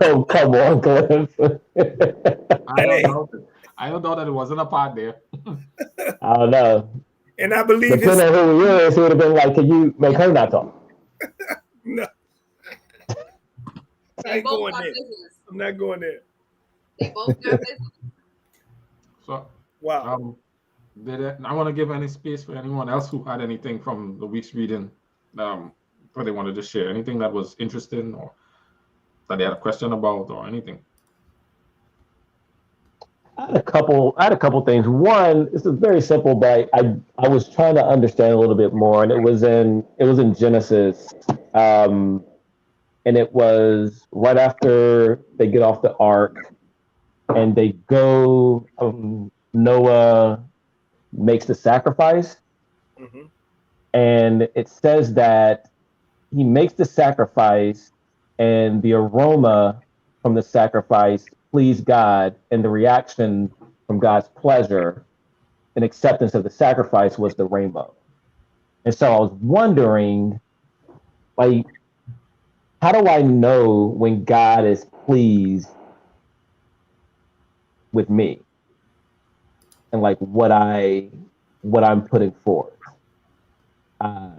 Oh, come on, Cliff. I don't Hey. doubt it. I don't doubt that it wasn't a part there. I don't know. And I believe Depending on who he is, he would have been like, "Can you make her not talk?" no. I They ain't both going got there. business. I'm not going there. They both got business. So, Wow. I want to give any space for anyone else who had anything from the week's reading, or they wanted to share anything that was interesting or that they had a question about or anything. I had a couple things. One, this is very simple, but I was trying to understand a little bit more, and it was in Genesis, and it was right after they get off the ark, and they go. Noah makes the sacrifice, Mm-hmm. and it says that he makes the sacrifice, and the aroma from the sacrifice pleased God, and the reaction from God's pleasure and acceptance of the sacrifice was the rainbow. And so I was wondering, like, how do I know when God is pleased with me and like what I'm putting forth? I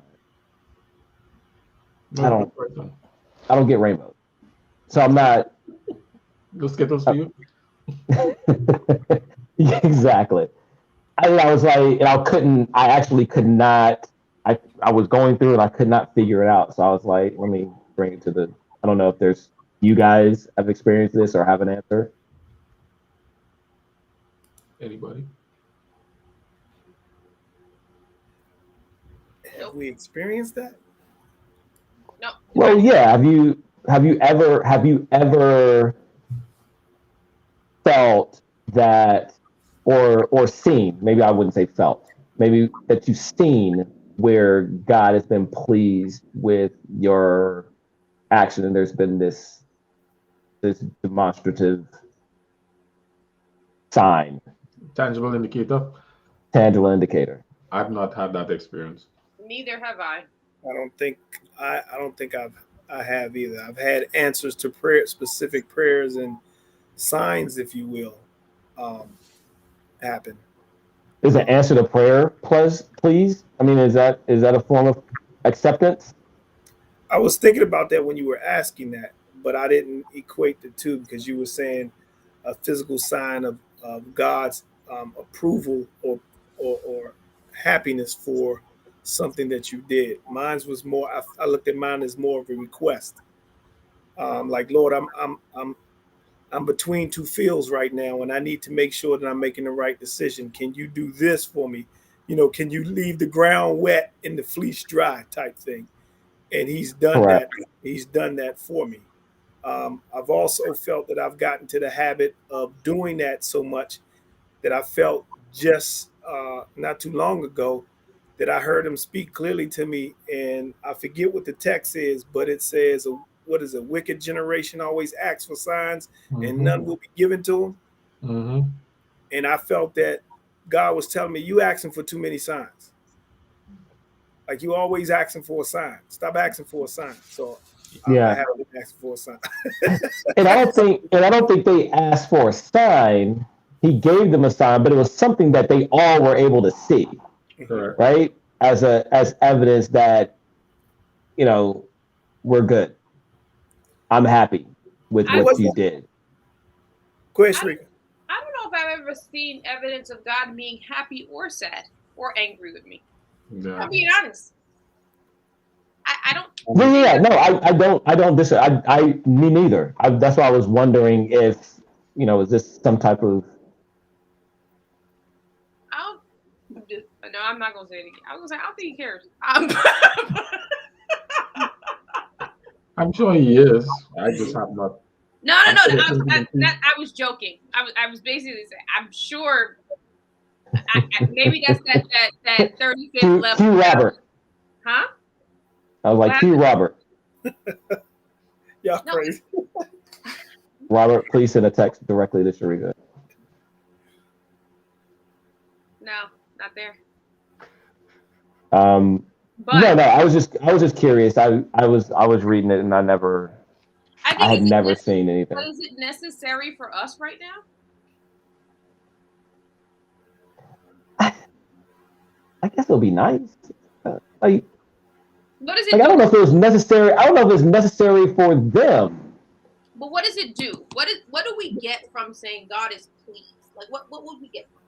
don't get rainbows, so I'm not. Those Skittles for you? Exactly. I was like, and I actually could not. I was going through and I could not figure it out. So I was like, let me bring it to I don't know if there's, you guys have experienced this or have an answer. Anybody? Have we experienced that? No. Well, yeah. Have you ever felt that, or seen? Maybe I wouldn't say felt. Maybe that you've seen where God has been pleased with your action, and there's been this demonstrative sign, Tangible indicator? tangible indicator. I've not had that experience. Neither have I. I don't think I have either. I've had answers to specific prayers and signs, if you will, happen. Is an answer to prayer, please? I mean, is that a form of acceptance? I was thinking about that when you were asking that, but I didn't equate the two because you were saying a physical sign of God's approval or happiness for something that you did. Mine was more. I looked at mine as more of a request. Like, Lord, I'm between two fields right now, and I need to make sure that I'm making the right decision. Can you do this for me? Can you leave the ground wet and the fleece dry type thing? And he's done Correct. that. He's done that for me. I've also felt that I've gotten to the habit of doing that so much that I felt just not too long ago that I heard him speak clearly to me. And I forget what the text is, but it says, what is it? Wicked generation always asks for signs and none will be given to them. And I felt that God was telling me, you asking for too many signs. Like, you always asking for a sign. Stop asking for a sign. So Yeah. I haven't been asking for a sign. and I don't think they asked for a sign. He gave them a sign, but it was something that they all were able to see. Correct. Right? As evidence that, we're good. I'm happy with what you did. Go ahead, Shrika. I don't know if I've ever seen evidence of God being happy or sad or angry with me. Yeah. I'm being honest. I don't. Yeah. No, I don't disagree. Me neither. That's why I was wondering if, is this some type of. No, I'm not gonna say it again. I was gonna say I don't think he cares. I'm sure he is. I just have not. No. I was joking. I was basically saying I'm sure Maybe that's that 35th Q level. Robert. Huh? I was like, Q Robert. Y'all No. crazy. Robert, please send a text directly to Sharika. No, not there. No, I was just curious. I was reading it and I had never seen anything. But is it necessary for us right now? I guess it'll be nice. What does it I do? don't know if it was necessary. I don't know if it's necessary for them. But what does it do? What do we get from saying God is pleased? Like what would we get from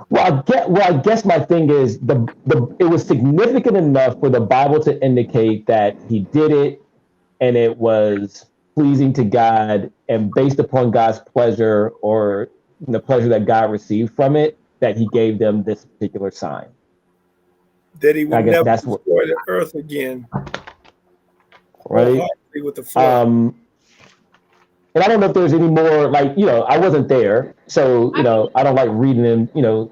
that? Well, I guess my thing is it was significant enough for the Bible to indicate that he did it and it was pleasing to God and based upon God's pleasure or the pleasure that God received from it, that he gave them this particular sign. That he would I guess never that's what, destroy the earth again. right? With the flood. And I don't know if there's any more, like, I wasn't there, so I don't like reading into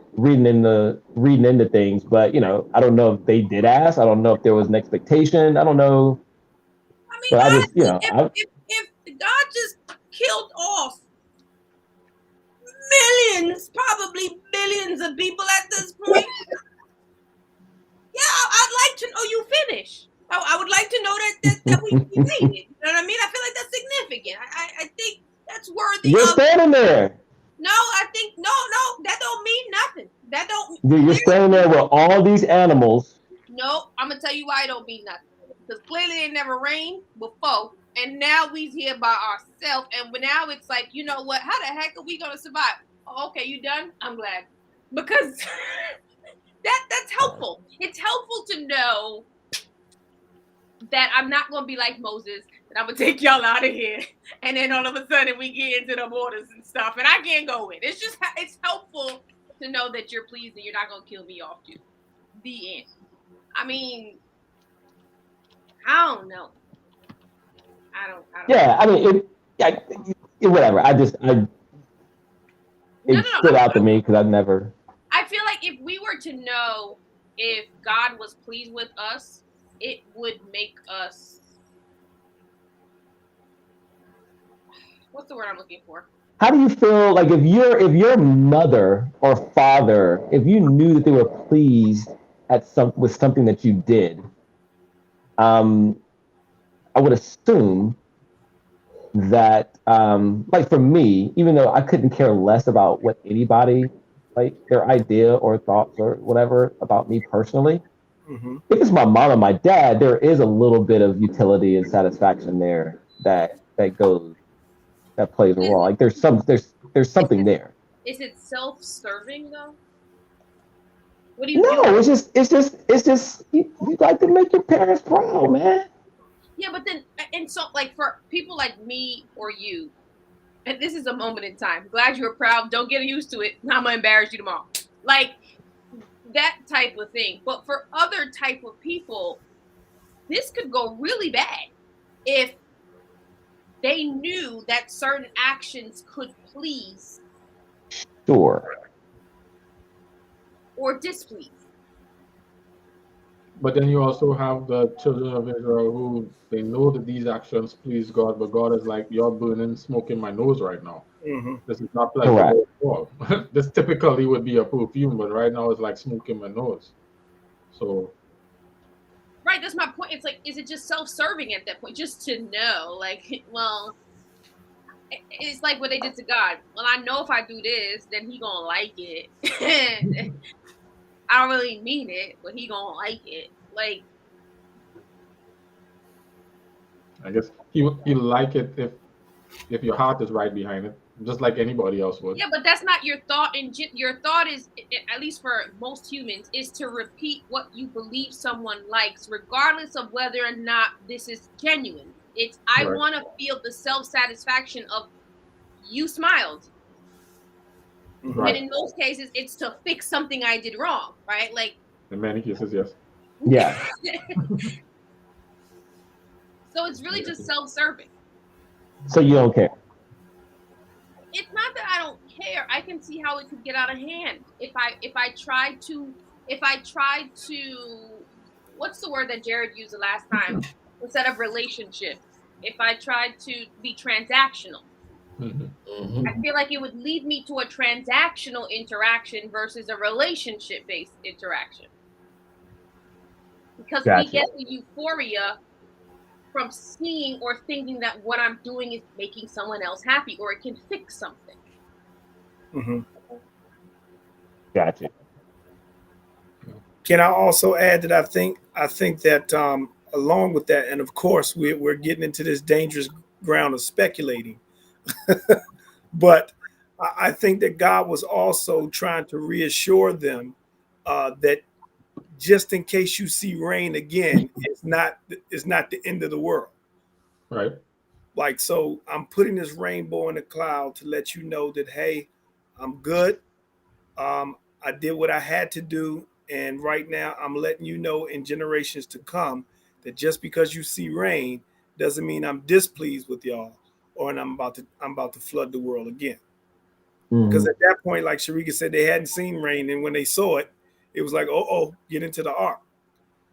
things, but I don't know if they did ask. I don't know if there was an expectation. I don't know. I mean, But I just, if God just killed off millions, probably billions of people at this point, yeah, I'd like to know you finish. I would like to know that we made it. You know what I mean? I feel like that's significant. I think that's worthy. You're standing there. No, I think no, that don't mean nothing. That don't. You're standing there with all these animals. No, I'm gonna tell you why it don't mean nothing. Because clearly it never rained before, and now we's here by ourselves, and now it's like, you know what? How the heck are we gonna survive? Oh, okay, you done? I'm glad, because that's helpful. It's helpful to know that I'm not gonna be like Moses, that I'm gonna take y'all out of here, and then all of a sudden we get into the waters and stuff, and I can't go in. It's helpful to know that you're pleased and you're not gonna kill me off too. The end. I mean, I don't know. I don't Yeah, I mean, whatever. It stood out to me because I've never. I feel like if we were to know if God was pleased with us, it would make us. What's the word I'm looking for? How do you feel like if your mother or father, if you knew that they were pleased with something that you did, I would assume that, like for me, even though I couldn't care less about what anybody, like their idea or thoughts or whatever about me personally, if it's my mom and my dad, there is a little bit of utility and satisfaction there that plays a role. Like there's something there. Is it self-serving though? What do you? No, it's just you like to make your parents proud, man. Yeah, but then, and so like for people like me or you, and this is a moment in time. Glad you were proud. Don't get used to it. I'm gonna embarrass you tomorrow. Like that type of thing. But for other type of people, this could go really bad if they knew that certain actions could please Sure. or displease. But then you also have the children of Israel who they know that these actions please God, but God is like, you're burning smoke in my nose right now. This is not like this typically would be a perfume, but right now it's like smoke in my nose. So right, that's my point. It's like, is it just self-serving at that point? Just to know, like, well, it's like what they did to God. Well, I know if I do this, then he gonna like it. I don't really mean it, but he gonna like it. Like, I guess he'll like it if your heart is right behind it, just like anybody else would. yeah, but that's not your thought. And your thought is, at least for most humans, is to repeat what you believe someone likes, regardless of whether or not this is genuine. It's I want to feel the self-satisfaction of you smiled. Right. And in most cases, it's to fix something I did wrong, right? Like in many cases, yes. Yeah. So it's really just self-serving. So you don't care? It's not that I don't care. I can see how it could get out of hand if I tried to what's the word that Jared used the last time instead of relationship? If I tried to be transactional. Mm-hmm. I feel like it would lead me to a transactional interaction versus a relationship-based interaction. Because we get the euphoria from seeing or thinking that what I'm doing is making someone else happy or it can fix something. Mm-hmm. Gotcha. Can I also add that I think that along with that, and of course we're getting into this dangerous ground of speculating, but I think that God was also trying to reassure them that just in case you see rain again, it's not the end of the world. Right. Like, so I'm putting this rainbow in the cloud to let you know that, hey, I'm good. I did what I had to do. And right now I'm letting you know in generations to come that just because you see rain doesn't mean I'm displeased with y'all or I'm about to flood the world again. Because at that point, like Sharika said, they hadn't seen rain. And when they saw it, it was like, oh, get into the ark.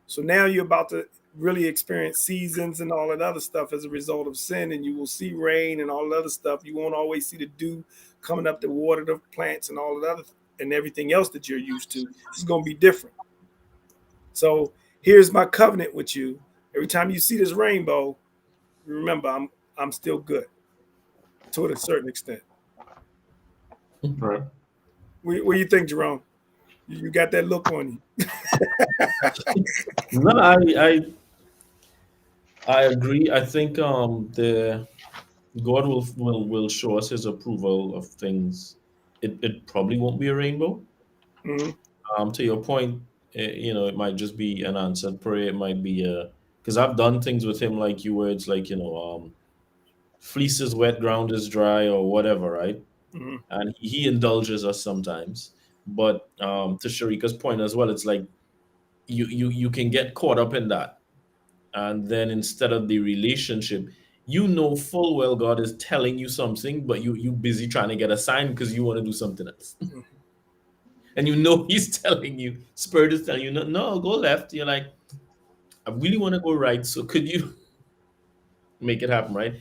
So now you're about to really experience seasons and all that other stuff as a result of sin, and you will see rain and all that other stuff. You won't always see the dew coming up to water the plants and all that other and everything else that you're used to. This is going to be different. So here's my covenant with you. Every time you see this rainbow, remember I'm still good to a certain extent. Right. What do you think, Jerome? You got that look on you. No, I agree. I think the God will show us His approval of things. It probably won't be a rainbow. To your point, it might just be an answered prayer. It might be because I've done things with Him like you, where it's like fleece is wet, ground is dry, or whatever, right? And He indulges us sometimes. But to Sharika's point as well, it's like you can get caught up in that, and then instead of the relationship, full well God is telling you something, but you busy trying to get a sign because you want to do something else. And He's telling you, Spirit is telling you, no, go left. You're like, I really want to go right, so could you make it happen, right?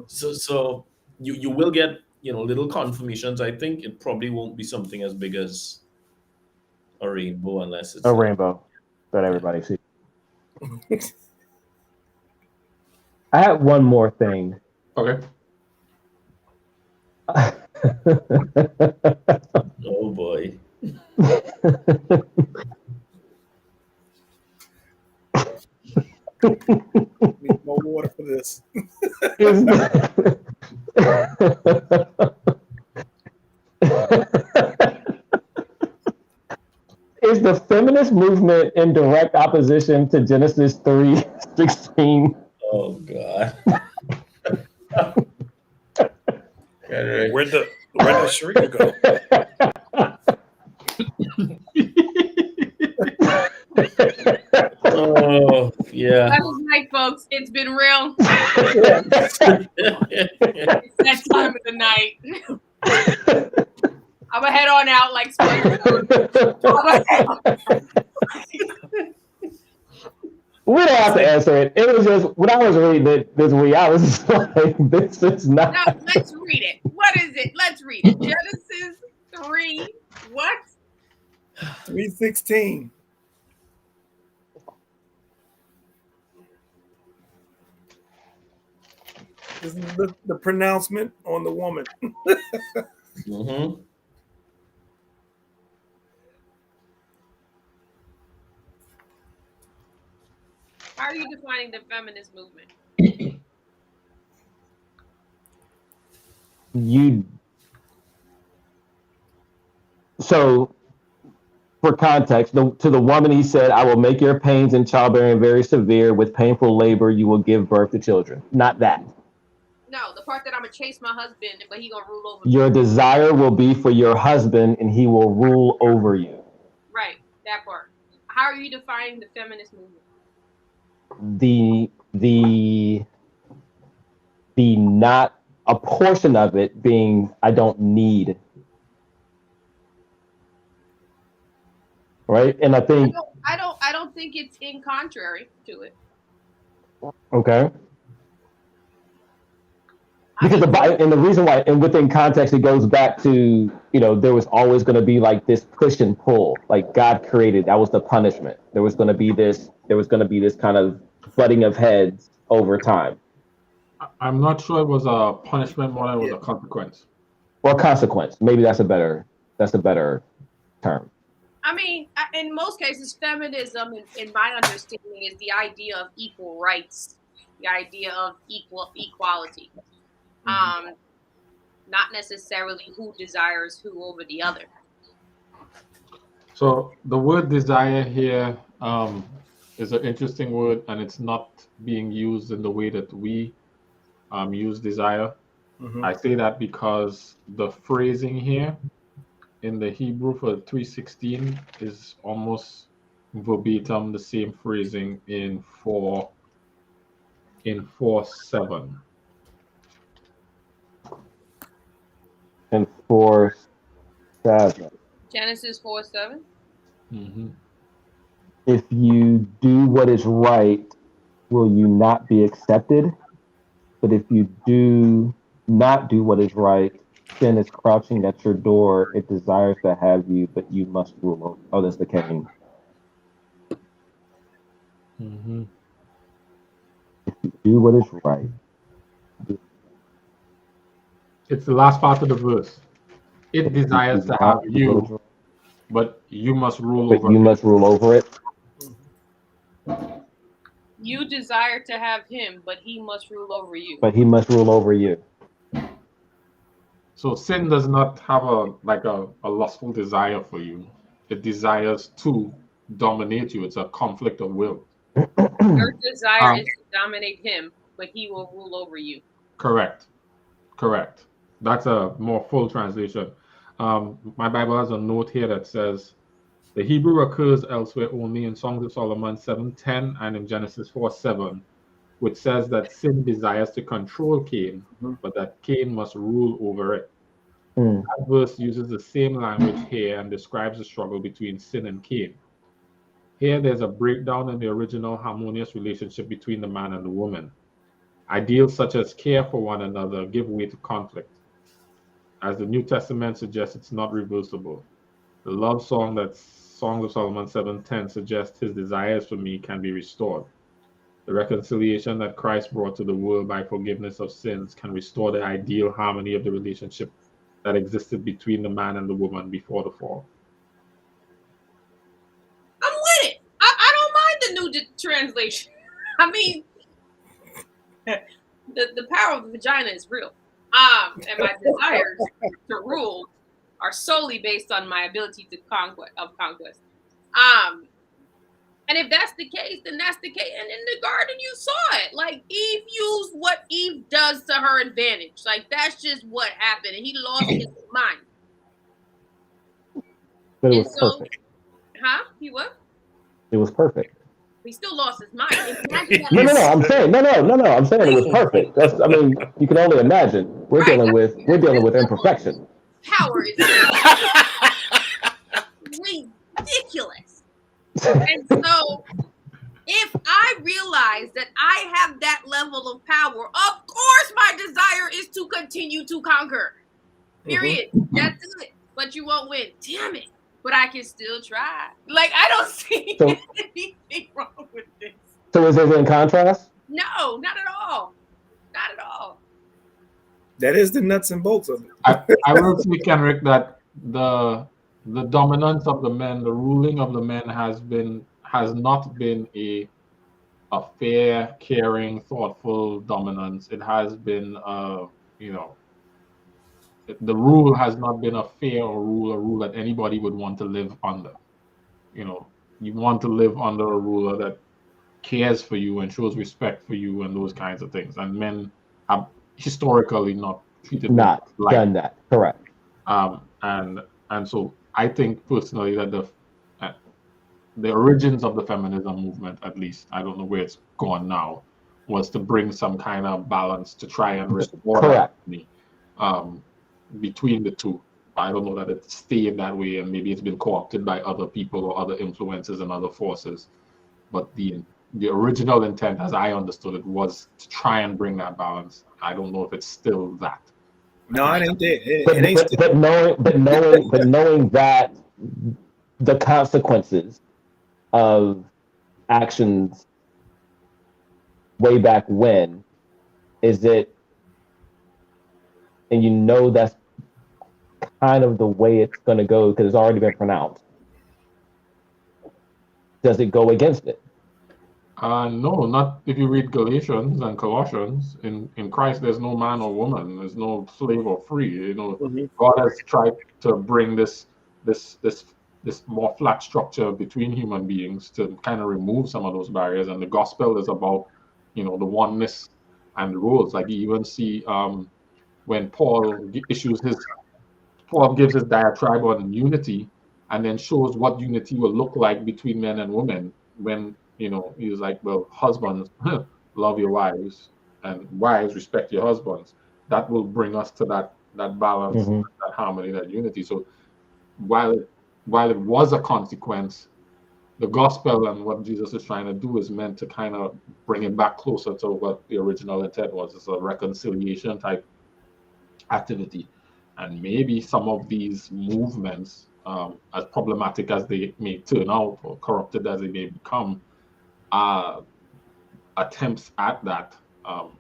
So you will get little confirmations. I think it probably won't be something as big as a rainbow unless it's a rainbow that everybody sees. I have one more thing. Okay. Oh boy. Need more water for this. Is the feminist movement in direct opposition to Genesis 3:16? Oh God. Where did Sharika go? Oh yeah. That was night, folks. It's been real. It's that time of the night. I'm gonna head on out like We don't have to answer it. It was just when I was reading it this week, I was just like, this is not. No, let's read it. What is it? Let's read it. Genesis 3. What? 3:16. This is the pronouncement on the woman. Mm-hmm. How are you defining the feminist movement? So, for context, to the woman he said, I will make your pains in childbearing very severe. With painful labor, you will give birth to children. Not that. No, the part that I'm going to chase my husband, but he going to rule over me. Your desire will be for your husband, and he will rule over you. Right, that part. How are you defining the feminist movement? The not a portion of it being, I don't need right? And I think I don't think it's in contrary to it. okay. I Because mean, and the reason why, and within context, it goes back to, there was always going to be like this push and pull, like God created, that was the punishment. There was going to be this kind of butting of heads over time, I'm not sure it was a punishment more than it was a consequence. or consequence. Maybe that's a better term. I mean, in most cases, feminism, in my understanding, is the idea of equal rights, the idea of equality. Not necessarily who desires who over the other. So the word desire here is an interesting word, and it's not being used in the way that we use desire. I say that because the phrasing here in the Hebrew for 3:16 is almost verbatim the same phrasing in 4:7. And 4:7. Genesis 4:7. Mm-hmm. If you do what is right, will you not be accepted? But if you do not do what is right, sin is crouching at your door. It desires to have you, but you must rule over. Oh, that's the Cain. Mm-hmm. If you do what is right. It's the last part of the verse. It desires to have you, but you must rule over it. You must rule over it. You desire to have him, but he must rule over you. But he must rule over you. So sin does not have a lustful desire for you. It desires to dominate you. It's a conflict of will. Your desire is to dominate him, but he will rule over you. Correct. That's a more full translation. My Bible has a note here that says the Hebrew occurs elsewhere only in Songs of Solomon 7:10 and in Genesis 4:7, which says that sin desires to control Cain, but that Cain must rule over it. That verse uses the same language here and describes the struggle between sin and Cain. Here, there's a breakdown in the original harmonious relationship between the man and the woman. Ideals such as care for one another give way to conflict. As the New Testament suggests, it's not reversible. The love song that Songs of Solomon 7:10 suggests his desires for me can be restored. The reconciliation that Christ brought to the world by forgiveness of sins can restore the ideal harmony of the relationship that existed between the man and the woman before the fall. I'm with it. I don't mind the new translation. I mean, the power of the vagina is real. And my desires to rule are solely based on my ability to conquest. And if that's the case, then that's the case. And in the garden, you saw it. Like, Eve used what Eve does to her advantage. Like, that's just what happened. And he lost his mind. But it was perfect. He what? It was perfect. He still lost his mind. No. I'm saying I'm saying it was perfect. You can only imagine. We're dealing with imperfection. Power is ridiculous. And so, if I realize that I have that level of power, of course my desire is to continue to conquer. Period. That's it. But you won't win. Damn it. But I can still try. Like, I don't see anything wrong with this. So is it in contrast? No, not at all. Not at all. That is the nuts and bolts of it. I will say, Kenrick, that the dominance of the men, the ruling of the men has not been a fair, caring, thoughtful dominance. It has been the rule has not been a fair rule that anybody would want to live under. You want to live under a ruler that cares for you and shows respect for you and those kinds of things. And men have historically not done that. Correct. And so I think personally that the origins of the feminism movement, at least, I don't know where it's gone now, was to bring some kind of balance to try and restore harmony between the two. I don't know that it stayed that way, and maybe it's been co-opted by other people or other influences and other forces. But the original intent, as I understood it, was to try and bring that balance. I don't know if it's still that. No, it ain't there. It ain't still. But knowing that the consequences of actions way back when, is it, and you know that's kind of the way it's going to go because it's already been pronounced. Does it go against it? No, not if you read Galatians and Colossians. In Christ, there's no man or woman. There's no slave or free. You know, God has tried to bring this more flat structure between human beings to kind of remove some of those barriers. And the gospel is about, the oneness and the rules. Like you even see when Paul gives his diatribe on unity, and then shows what unity will look like between men and women when he's like, well, husbands, love your wives, and wives, respect your husbands. That will bring us to that balance, that harmony, that unity. So while it was a consequence, the gospel and what Jesus is trying to do is meant to kind of bring it back closer to what the original intent was. It's a reconciliation type activity. And maybe some of these movements, as problematic as they may turn out or corrupted as they may become, are attempts at that. So,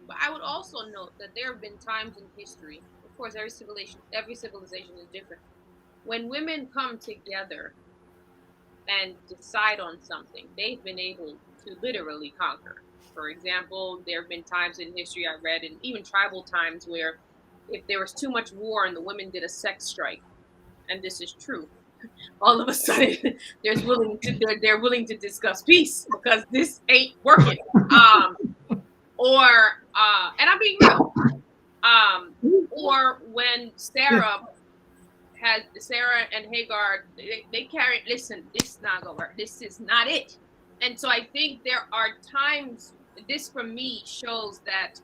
but I would also note that there have been times in history, of course, every civilization is different, when women come together and decide on something, they've been able to literally conquer. For example, there have been times in history I read, and even tribal times, where if there was too much war and the women did a sex strike, and this is true, all of a sudden they're willing to discuss peace because this ain't working. And I'm being real. Or when Sarah and Hagar, they carried, listen, this is not gonna work. This is not it. And so I think there are times, this for me shows that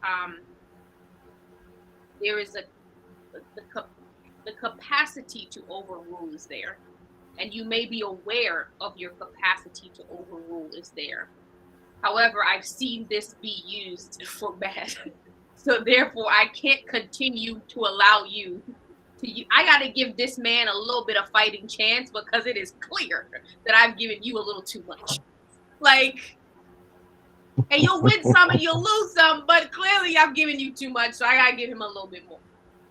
there is the capacity to overrule is there. And you may be aware of your capacity to overrule is there. However, I've seen this be used for bad. So therefore, I can't continue to allow you to. I got to give this man a little bit of fighting chance because it is clear that I've given you a little too much. Like, and you'll win some and you'll lose some, but clearly I've given you too much, so I got to give him a little bit more.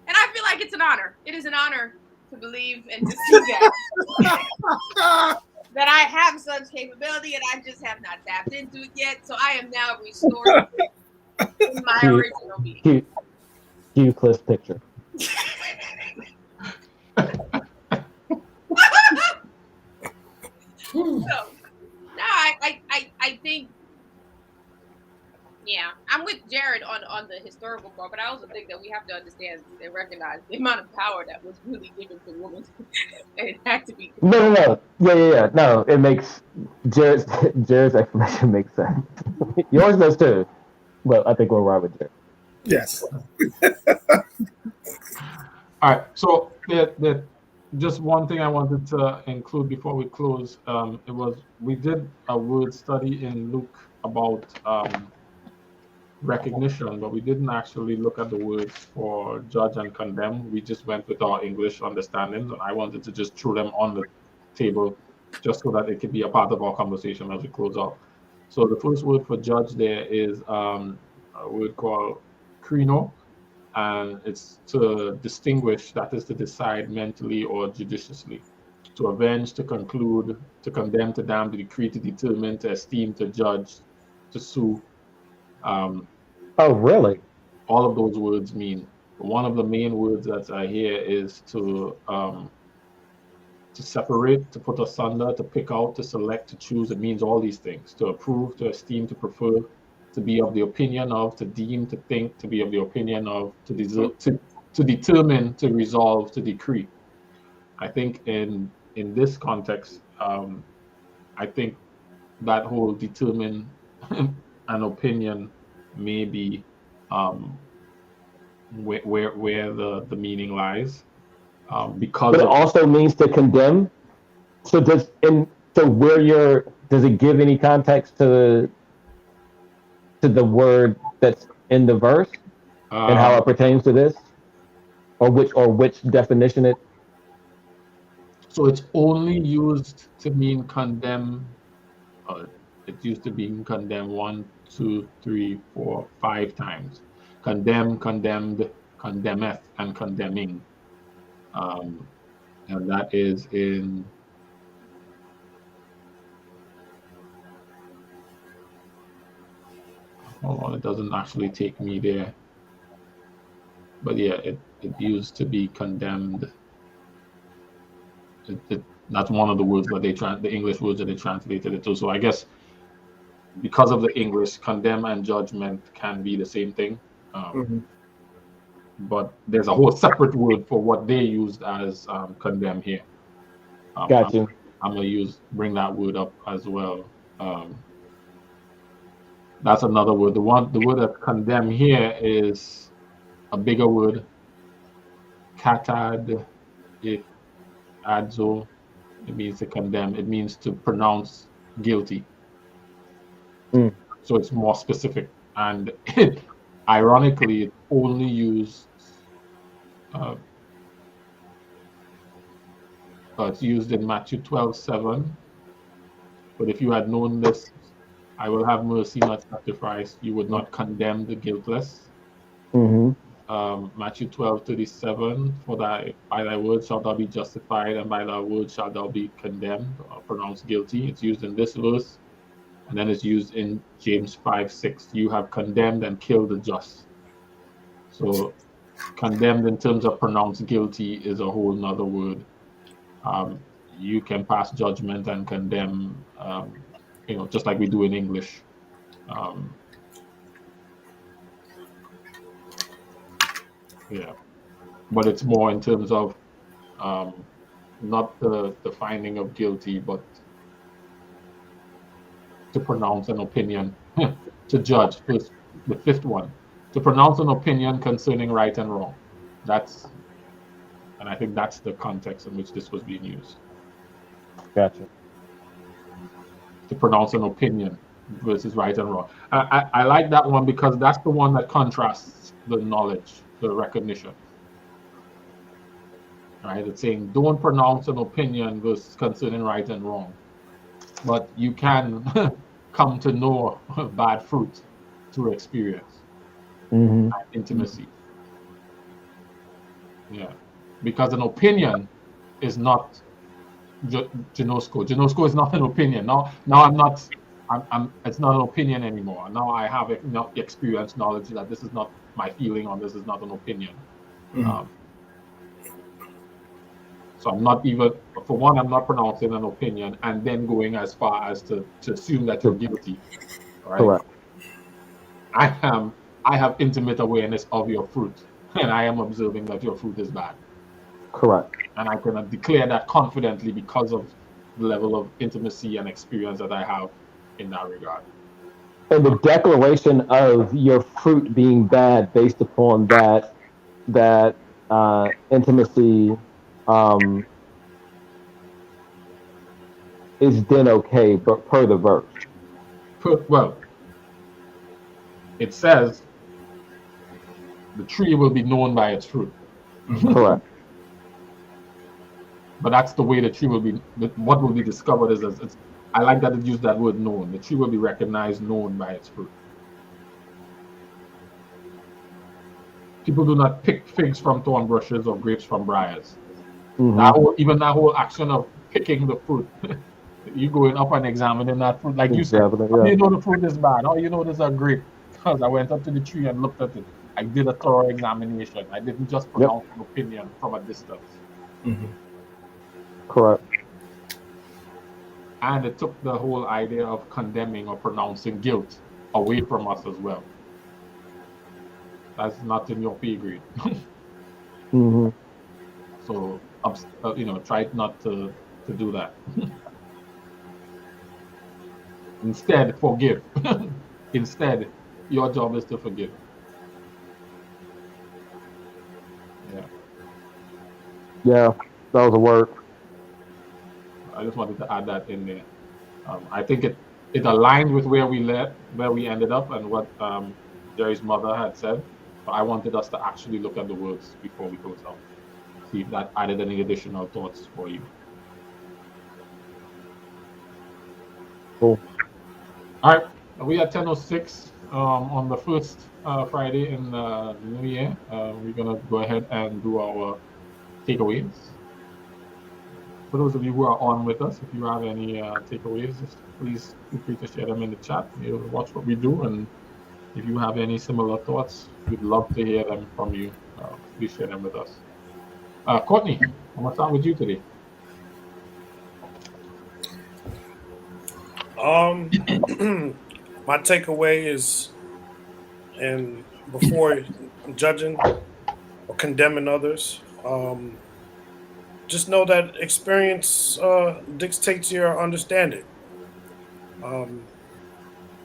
And I feel like it's an honor. It is an honor to believe and to see that. That I have such capability and I just have not tapped into it yet. So I am now restored in my original being. Cue Cliff's picture. So, no, I think, yeah, I'm with Jared on the historical part, but I also think that we have to understand and recognize the amount of power that was really given to women. And it had to be. No. Yeah. No, it makes Jared's explanation makes sense. Yours does too, but I think we'll ride with Jared. Yes. All right. So just one thing I wanted to include before we close. We did a word study in Luke about recognition, but we didn't actually look at the words for judge and condemn. We just went with our English understandings, and I wanted to just throw them on the table just so that it could be a part of our conversation as we close out. So the first word for judge there is a word called krino, and it's to distinguish, that is to decide mentally or judiciously, to avenge, to conclude, to condemn, to damn, to decree, to determine, to esteem, to judge, to sue. Oh, really? All of those words mean, one of the main words that I hear is to separate, to put asunder, to pick out, to select, to choose. It means all these things: to approve, to esteem, to prefer, to be of the opinion of, to deem, to think, to be of the opinion of, to determine, to resolve, to decree. I think in this context, I think that whole determine an opinion may be where the meaning lies, because But it of also means to condemn. So does it give any context to the word that's in the verse and how um, it pertains to this, or which definition it? so it's only used to mean condemn. It used to be condemned 1, 2, 3, 4, 5 times. Condemn, condemned, condemneth, and condemning. Um, and that is in. Hold on, it doesn't actually take me there. But yeah, it used to be condemned. That's one of the words that the English words that they translated it to. So I guess because of the English, condemn and judgment can be the same thing. Mhm. But there's a whole separate word for what they used as condemn here. Got you. I'm gonna bring that word up as well. That's another word. The word that condemn here is a bigger word. Katad, adzo. It means to condemn. It means to pronounce guilty. Mm. So it's more specific. And ironically, it's only used. Uh, it's used in Matthew 12:7. But if you had known this, I will have mercy, not sacrifice. You would not condemn the guiltless. Mm-hmm. Matthew 12:37. For by thy word shalt thou be justified, and by thy word shalt thou be condemned or pronounced guilty. It's used in this verse. And then it's used in James 5:6. You have condemned and killed the just. So condemned in terms of pronounced guilty is a whole nother word. You can pass judgment and condemn, just like we do in English. Um, yeah, but it's more in terms of not the finding of guilty, but to pronounce an opinion, to judge. First, the fifth one, to pronounce an opinion concerning right and wrong. And I think that's the context in which this was being used. Gotcha. To pronounce an opinion versus right and wrong. I like that one because that's the one that contrasts the knowledge, the recognition. Right? It's saying don't pronounce an opinion versus concerning right and wrong. But you can come to know bad fruit through experience Mm-hmm. and intimacy. Yeah. Because an opinion is not Gnosco. Gnosco is not an opinion. Now I'm not. It's not an opinion anymore. Now I have experience, knowledge that this is not my feeling, or this is not an opinion. Mhm. So I'm not even, for one, I'm not pronouncing an opinion and then going as far as to assume that you're guilty. Right? Correct. I have intimate awareness of your fruit, and I am observing that your fruit is bad. Correct. And I can declare that confidently because of the level of intimacy and experience that I have in that regard. And the declaration of your fruit being bad based upon that intimacy is then okay, but per the verse. Well, it says the tree will be known by its fruit. Correct. But that's the way the tree will be. What will be discovered is, I like that it used that word known. The tree will be recognized, known by its fruit. People do not pick figs from thorn bushes or grapes from briars. Mm-hmm. Even that whole action of picking the fruit, you going up and examining that fruit, like you said, how do you know the fruit is bad? How do you know this is a grape? Because I went up to the tree and looked at it. I did a thorough examination. I didn't just pronounce an opinion from a distance. Mhm. Correct. And it took the whole idea of condemning or pronouncing guilt away from us as well. That's not in your pay grade. Mm-hmm. So, try not to do that. Instead, forgive. Instead, your job is to forgive. Yeah, that was a word. I just wanted to add that in there. I think it aligned with where we ended up and what Jerry's mother had said. But I wanted us to actually look at the words before we close out. See if that added any additional thoughts for you. Cool. All right, we at 10:06 on the first Friday in the new year. We're gonna go ahead and do our takeaways. For those of you who are on with us, if you have any takeaways, just please feel free to share them in the chat. You'll watch what we do, and if you have any similar thoughts, we'd love to hear them from you. Please share them with us. Courtney, I'm gonna start with you today. My takeaway is, and before judging or condemning others, just know that experience dictates your understanding.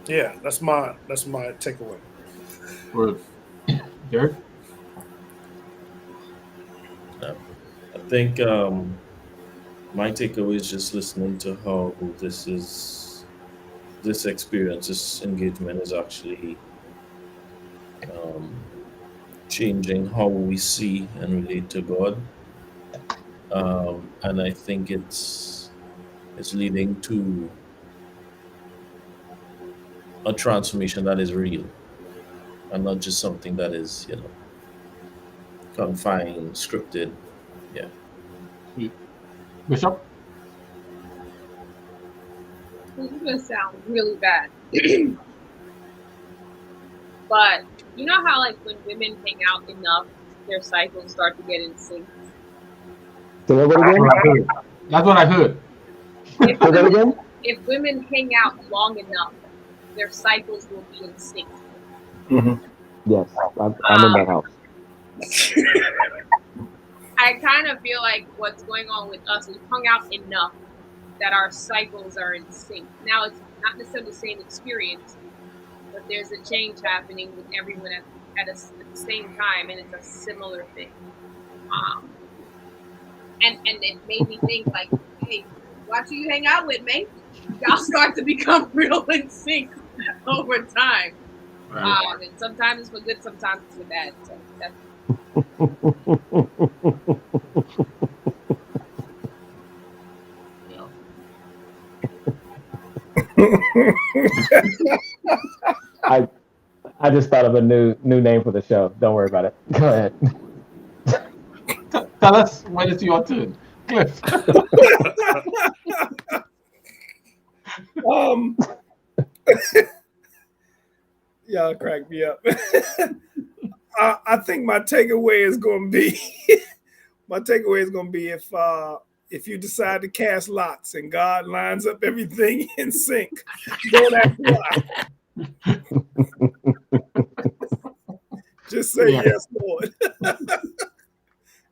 Yeah, that's my takeaway. Good. Derek? I think my takeaway is just listening to how this experience, this engagement is actually um, changing how we see and relate to God. And I think it's leading to a transformation that is real and not just something that is, confined, scripted. Yeah. Sweet. Bishop? This is gonna sound really bad. But you know how like when women hang out enough, their cycles start to get in sync. Say that again. That's what I heard. If Say that again. if women hang out long enough, their cycles will be in sync. Yes, I'm in that house. I kind of feel like what's going on with us, we've hung out enough that our cycles are in sync. Now it's not necessarily the same experience, but there's a change happening with everyone at the same time, and it's a similar thing. And it made me think like, hey, watch who you hang out with, mate. Y'all start to become real in sync over time. Right. And sometimes it's for good, sometimes it's for bad. So that's Yeah. I just thought of a new name for the show. Don't worry about it. Go ahead. Tell us when it's your turn, Cliff. Y'all crack me up. I think my takeaway is going to be if you decide to cast lots and God lines up everything in sync, don't ask why. Just say yes, Lord.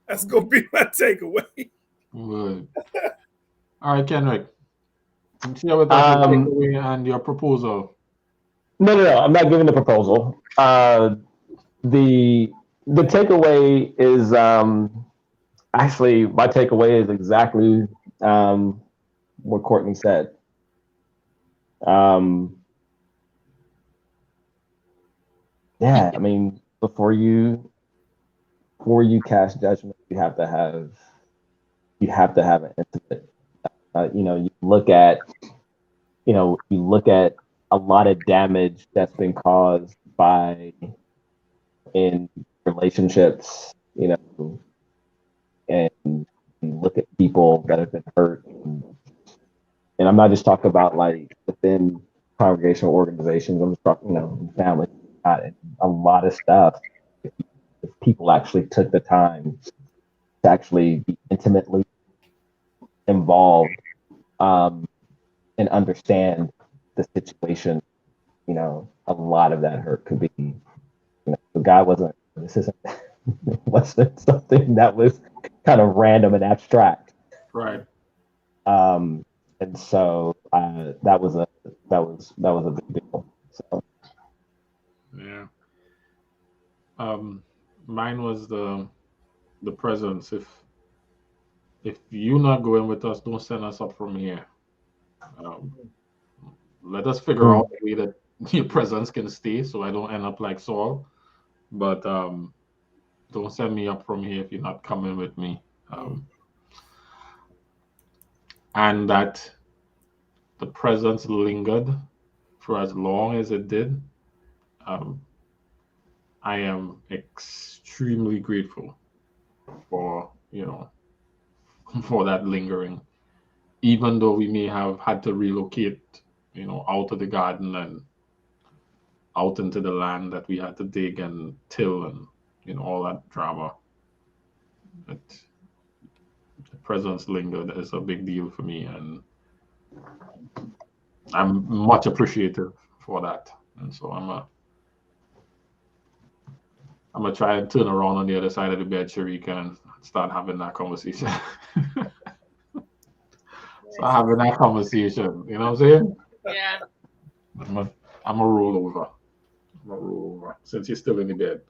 That's going to be my takeaway. Good. All right, Kenrick. Share with us your takeaway and your proposal. No. I'm not giving the proposal. The takeaway is actually my takeaway is exactly what Courtney said. Yeah, I mean, before you cast judgment, you have to have an intimate. You look at a lot of damage that's been caused in relationships, and you look at people that have been hurt, and I'm not just talking about like within congregational organizations. I'm just talking, family. A lot of stuff. If people actually took the time to actually be intimately involved, and understand the situation, a lot of that hurt could be, the guy wasn't something that was kind of random and abstract. Right. And so that was a big deal. So yeah. Mine was the presence. if you're not going with us, don't send us up from here. Let us figure out a way that your presence can stay, so I don't end up like Saul. But don't send me up from here if you're not coming with me. And that the presence lingered for as long as it did. I am extremely grateful for for that lingering, even though we may have had to relocate, out of the garden and out into the land that we had to dig and till and all that drama. But the presence lingered is a big deal for me, and I'm much appreciative for that. And so I'm gonna try and turn around on the other side of the bed, Sharika, and start having that conversation. Start having that conversation. You know what I'm saying? Yeah. I'm a roll over. Since you're still in the bed,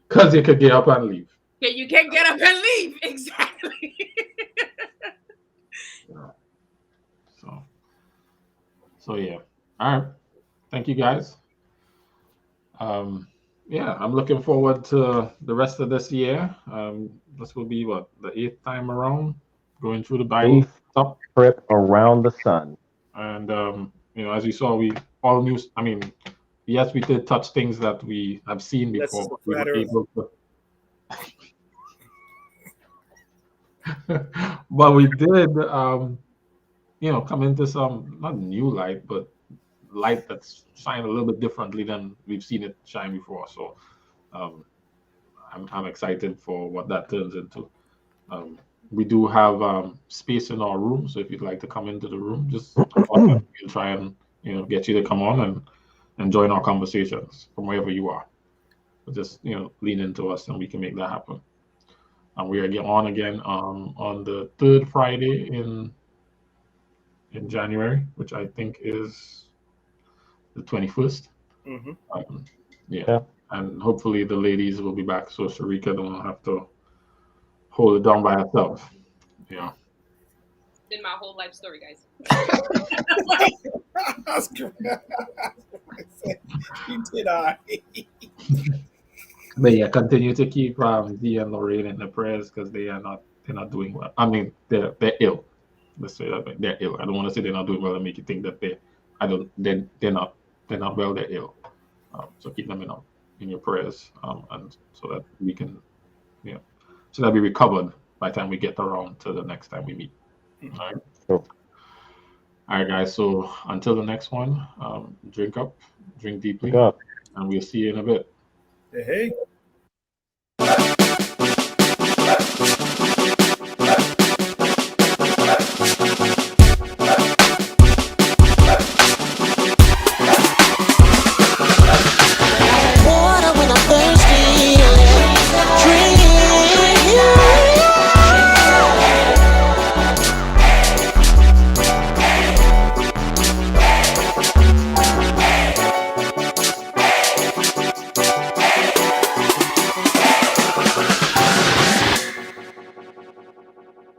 because you could get up and leave. Yeah, you can't get up and leave. Exactly. So yeah. All right. Thank you guys. Yeah, I'm looking forward to the rest of this year. This will be the 8th time around going through the Bible stuff. Trip around the sun. And as you saw, we all knew. I mean, yes, we did touch things that we have seen before. But we were able to. But we did, come into some not new light, but light that's shined a little bit differently than we've seen it shine before. So I'm excited for what that turns into. We do have space in our room, so if you'd like to come into the room, just we'll try and get you to come on and join our conversations from wherever you are. But just lean into us, and we can make that happen. And we are on again on the 3rd Friday in January, which I think is the 21st. Yeah. And hopefully the ladies will be back, so Sharika don't have to hold it down by herself. Yeah. Been my whole life story, guys. You did all right. But yeah, continue to keep Dee and Lorraine in the prayers, because they're not doing well. I mean, they're ill. Let's say that they're ill. I don't want to say they're not doing well and make you think that they're not well. They're ill. So keep them in your prayers, and so that we can, so that we recovered by the time we get around to the next time we meet. All right. Sure. All right, guys. So until the next one, drink up, drink deeply, and we'll see you in a bit. Hey.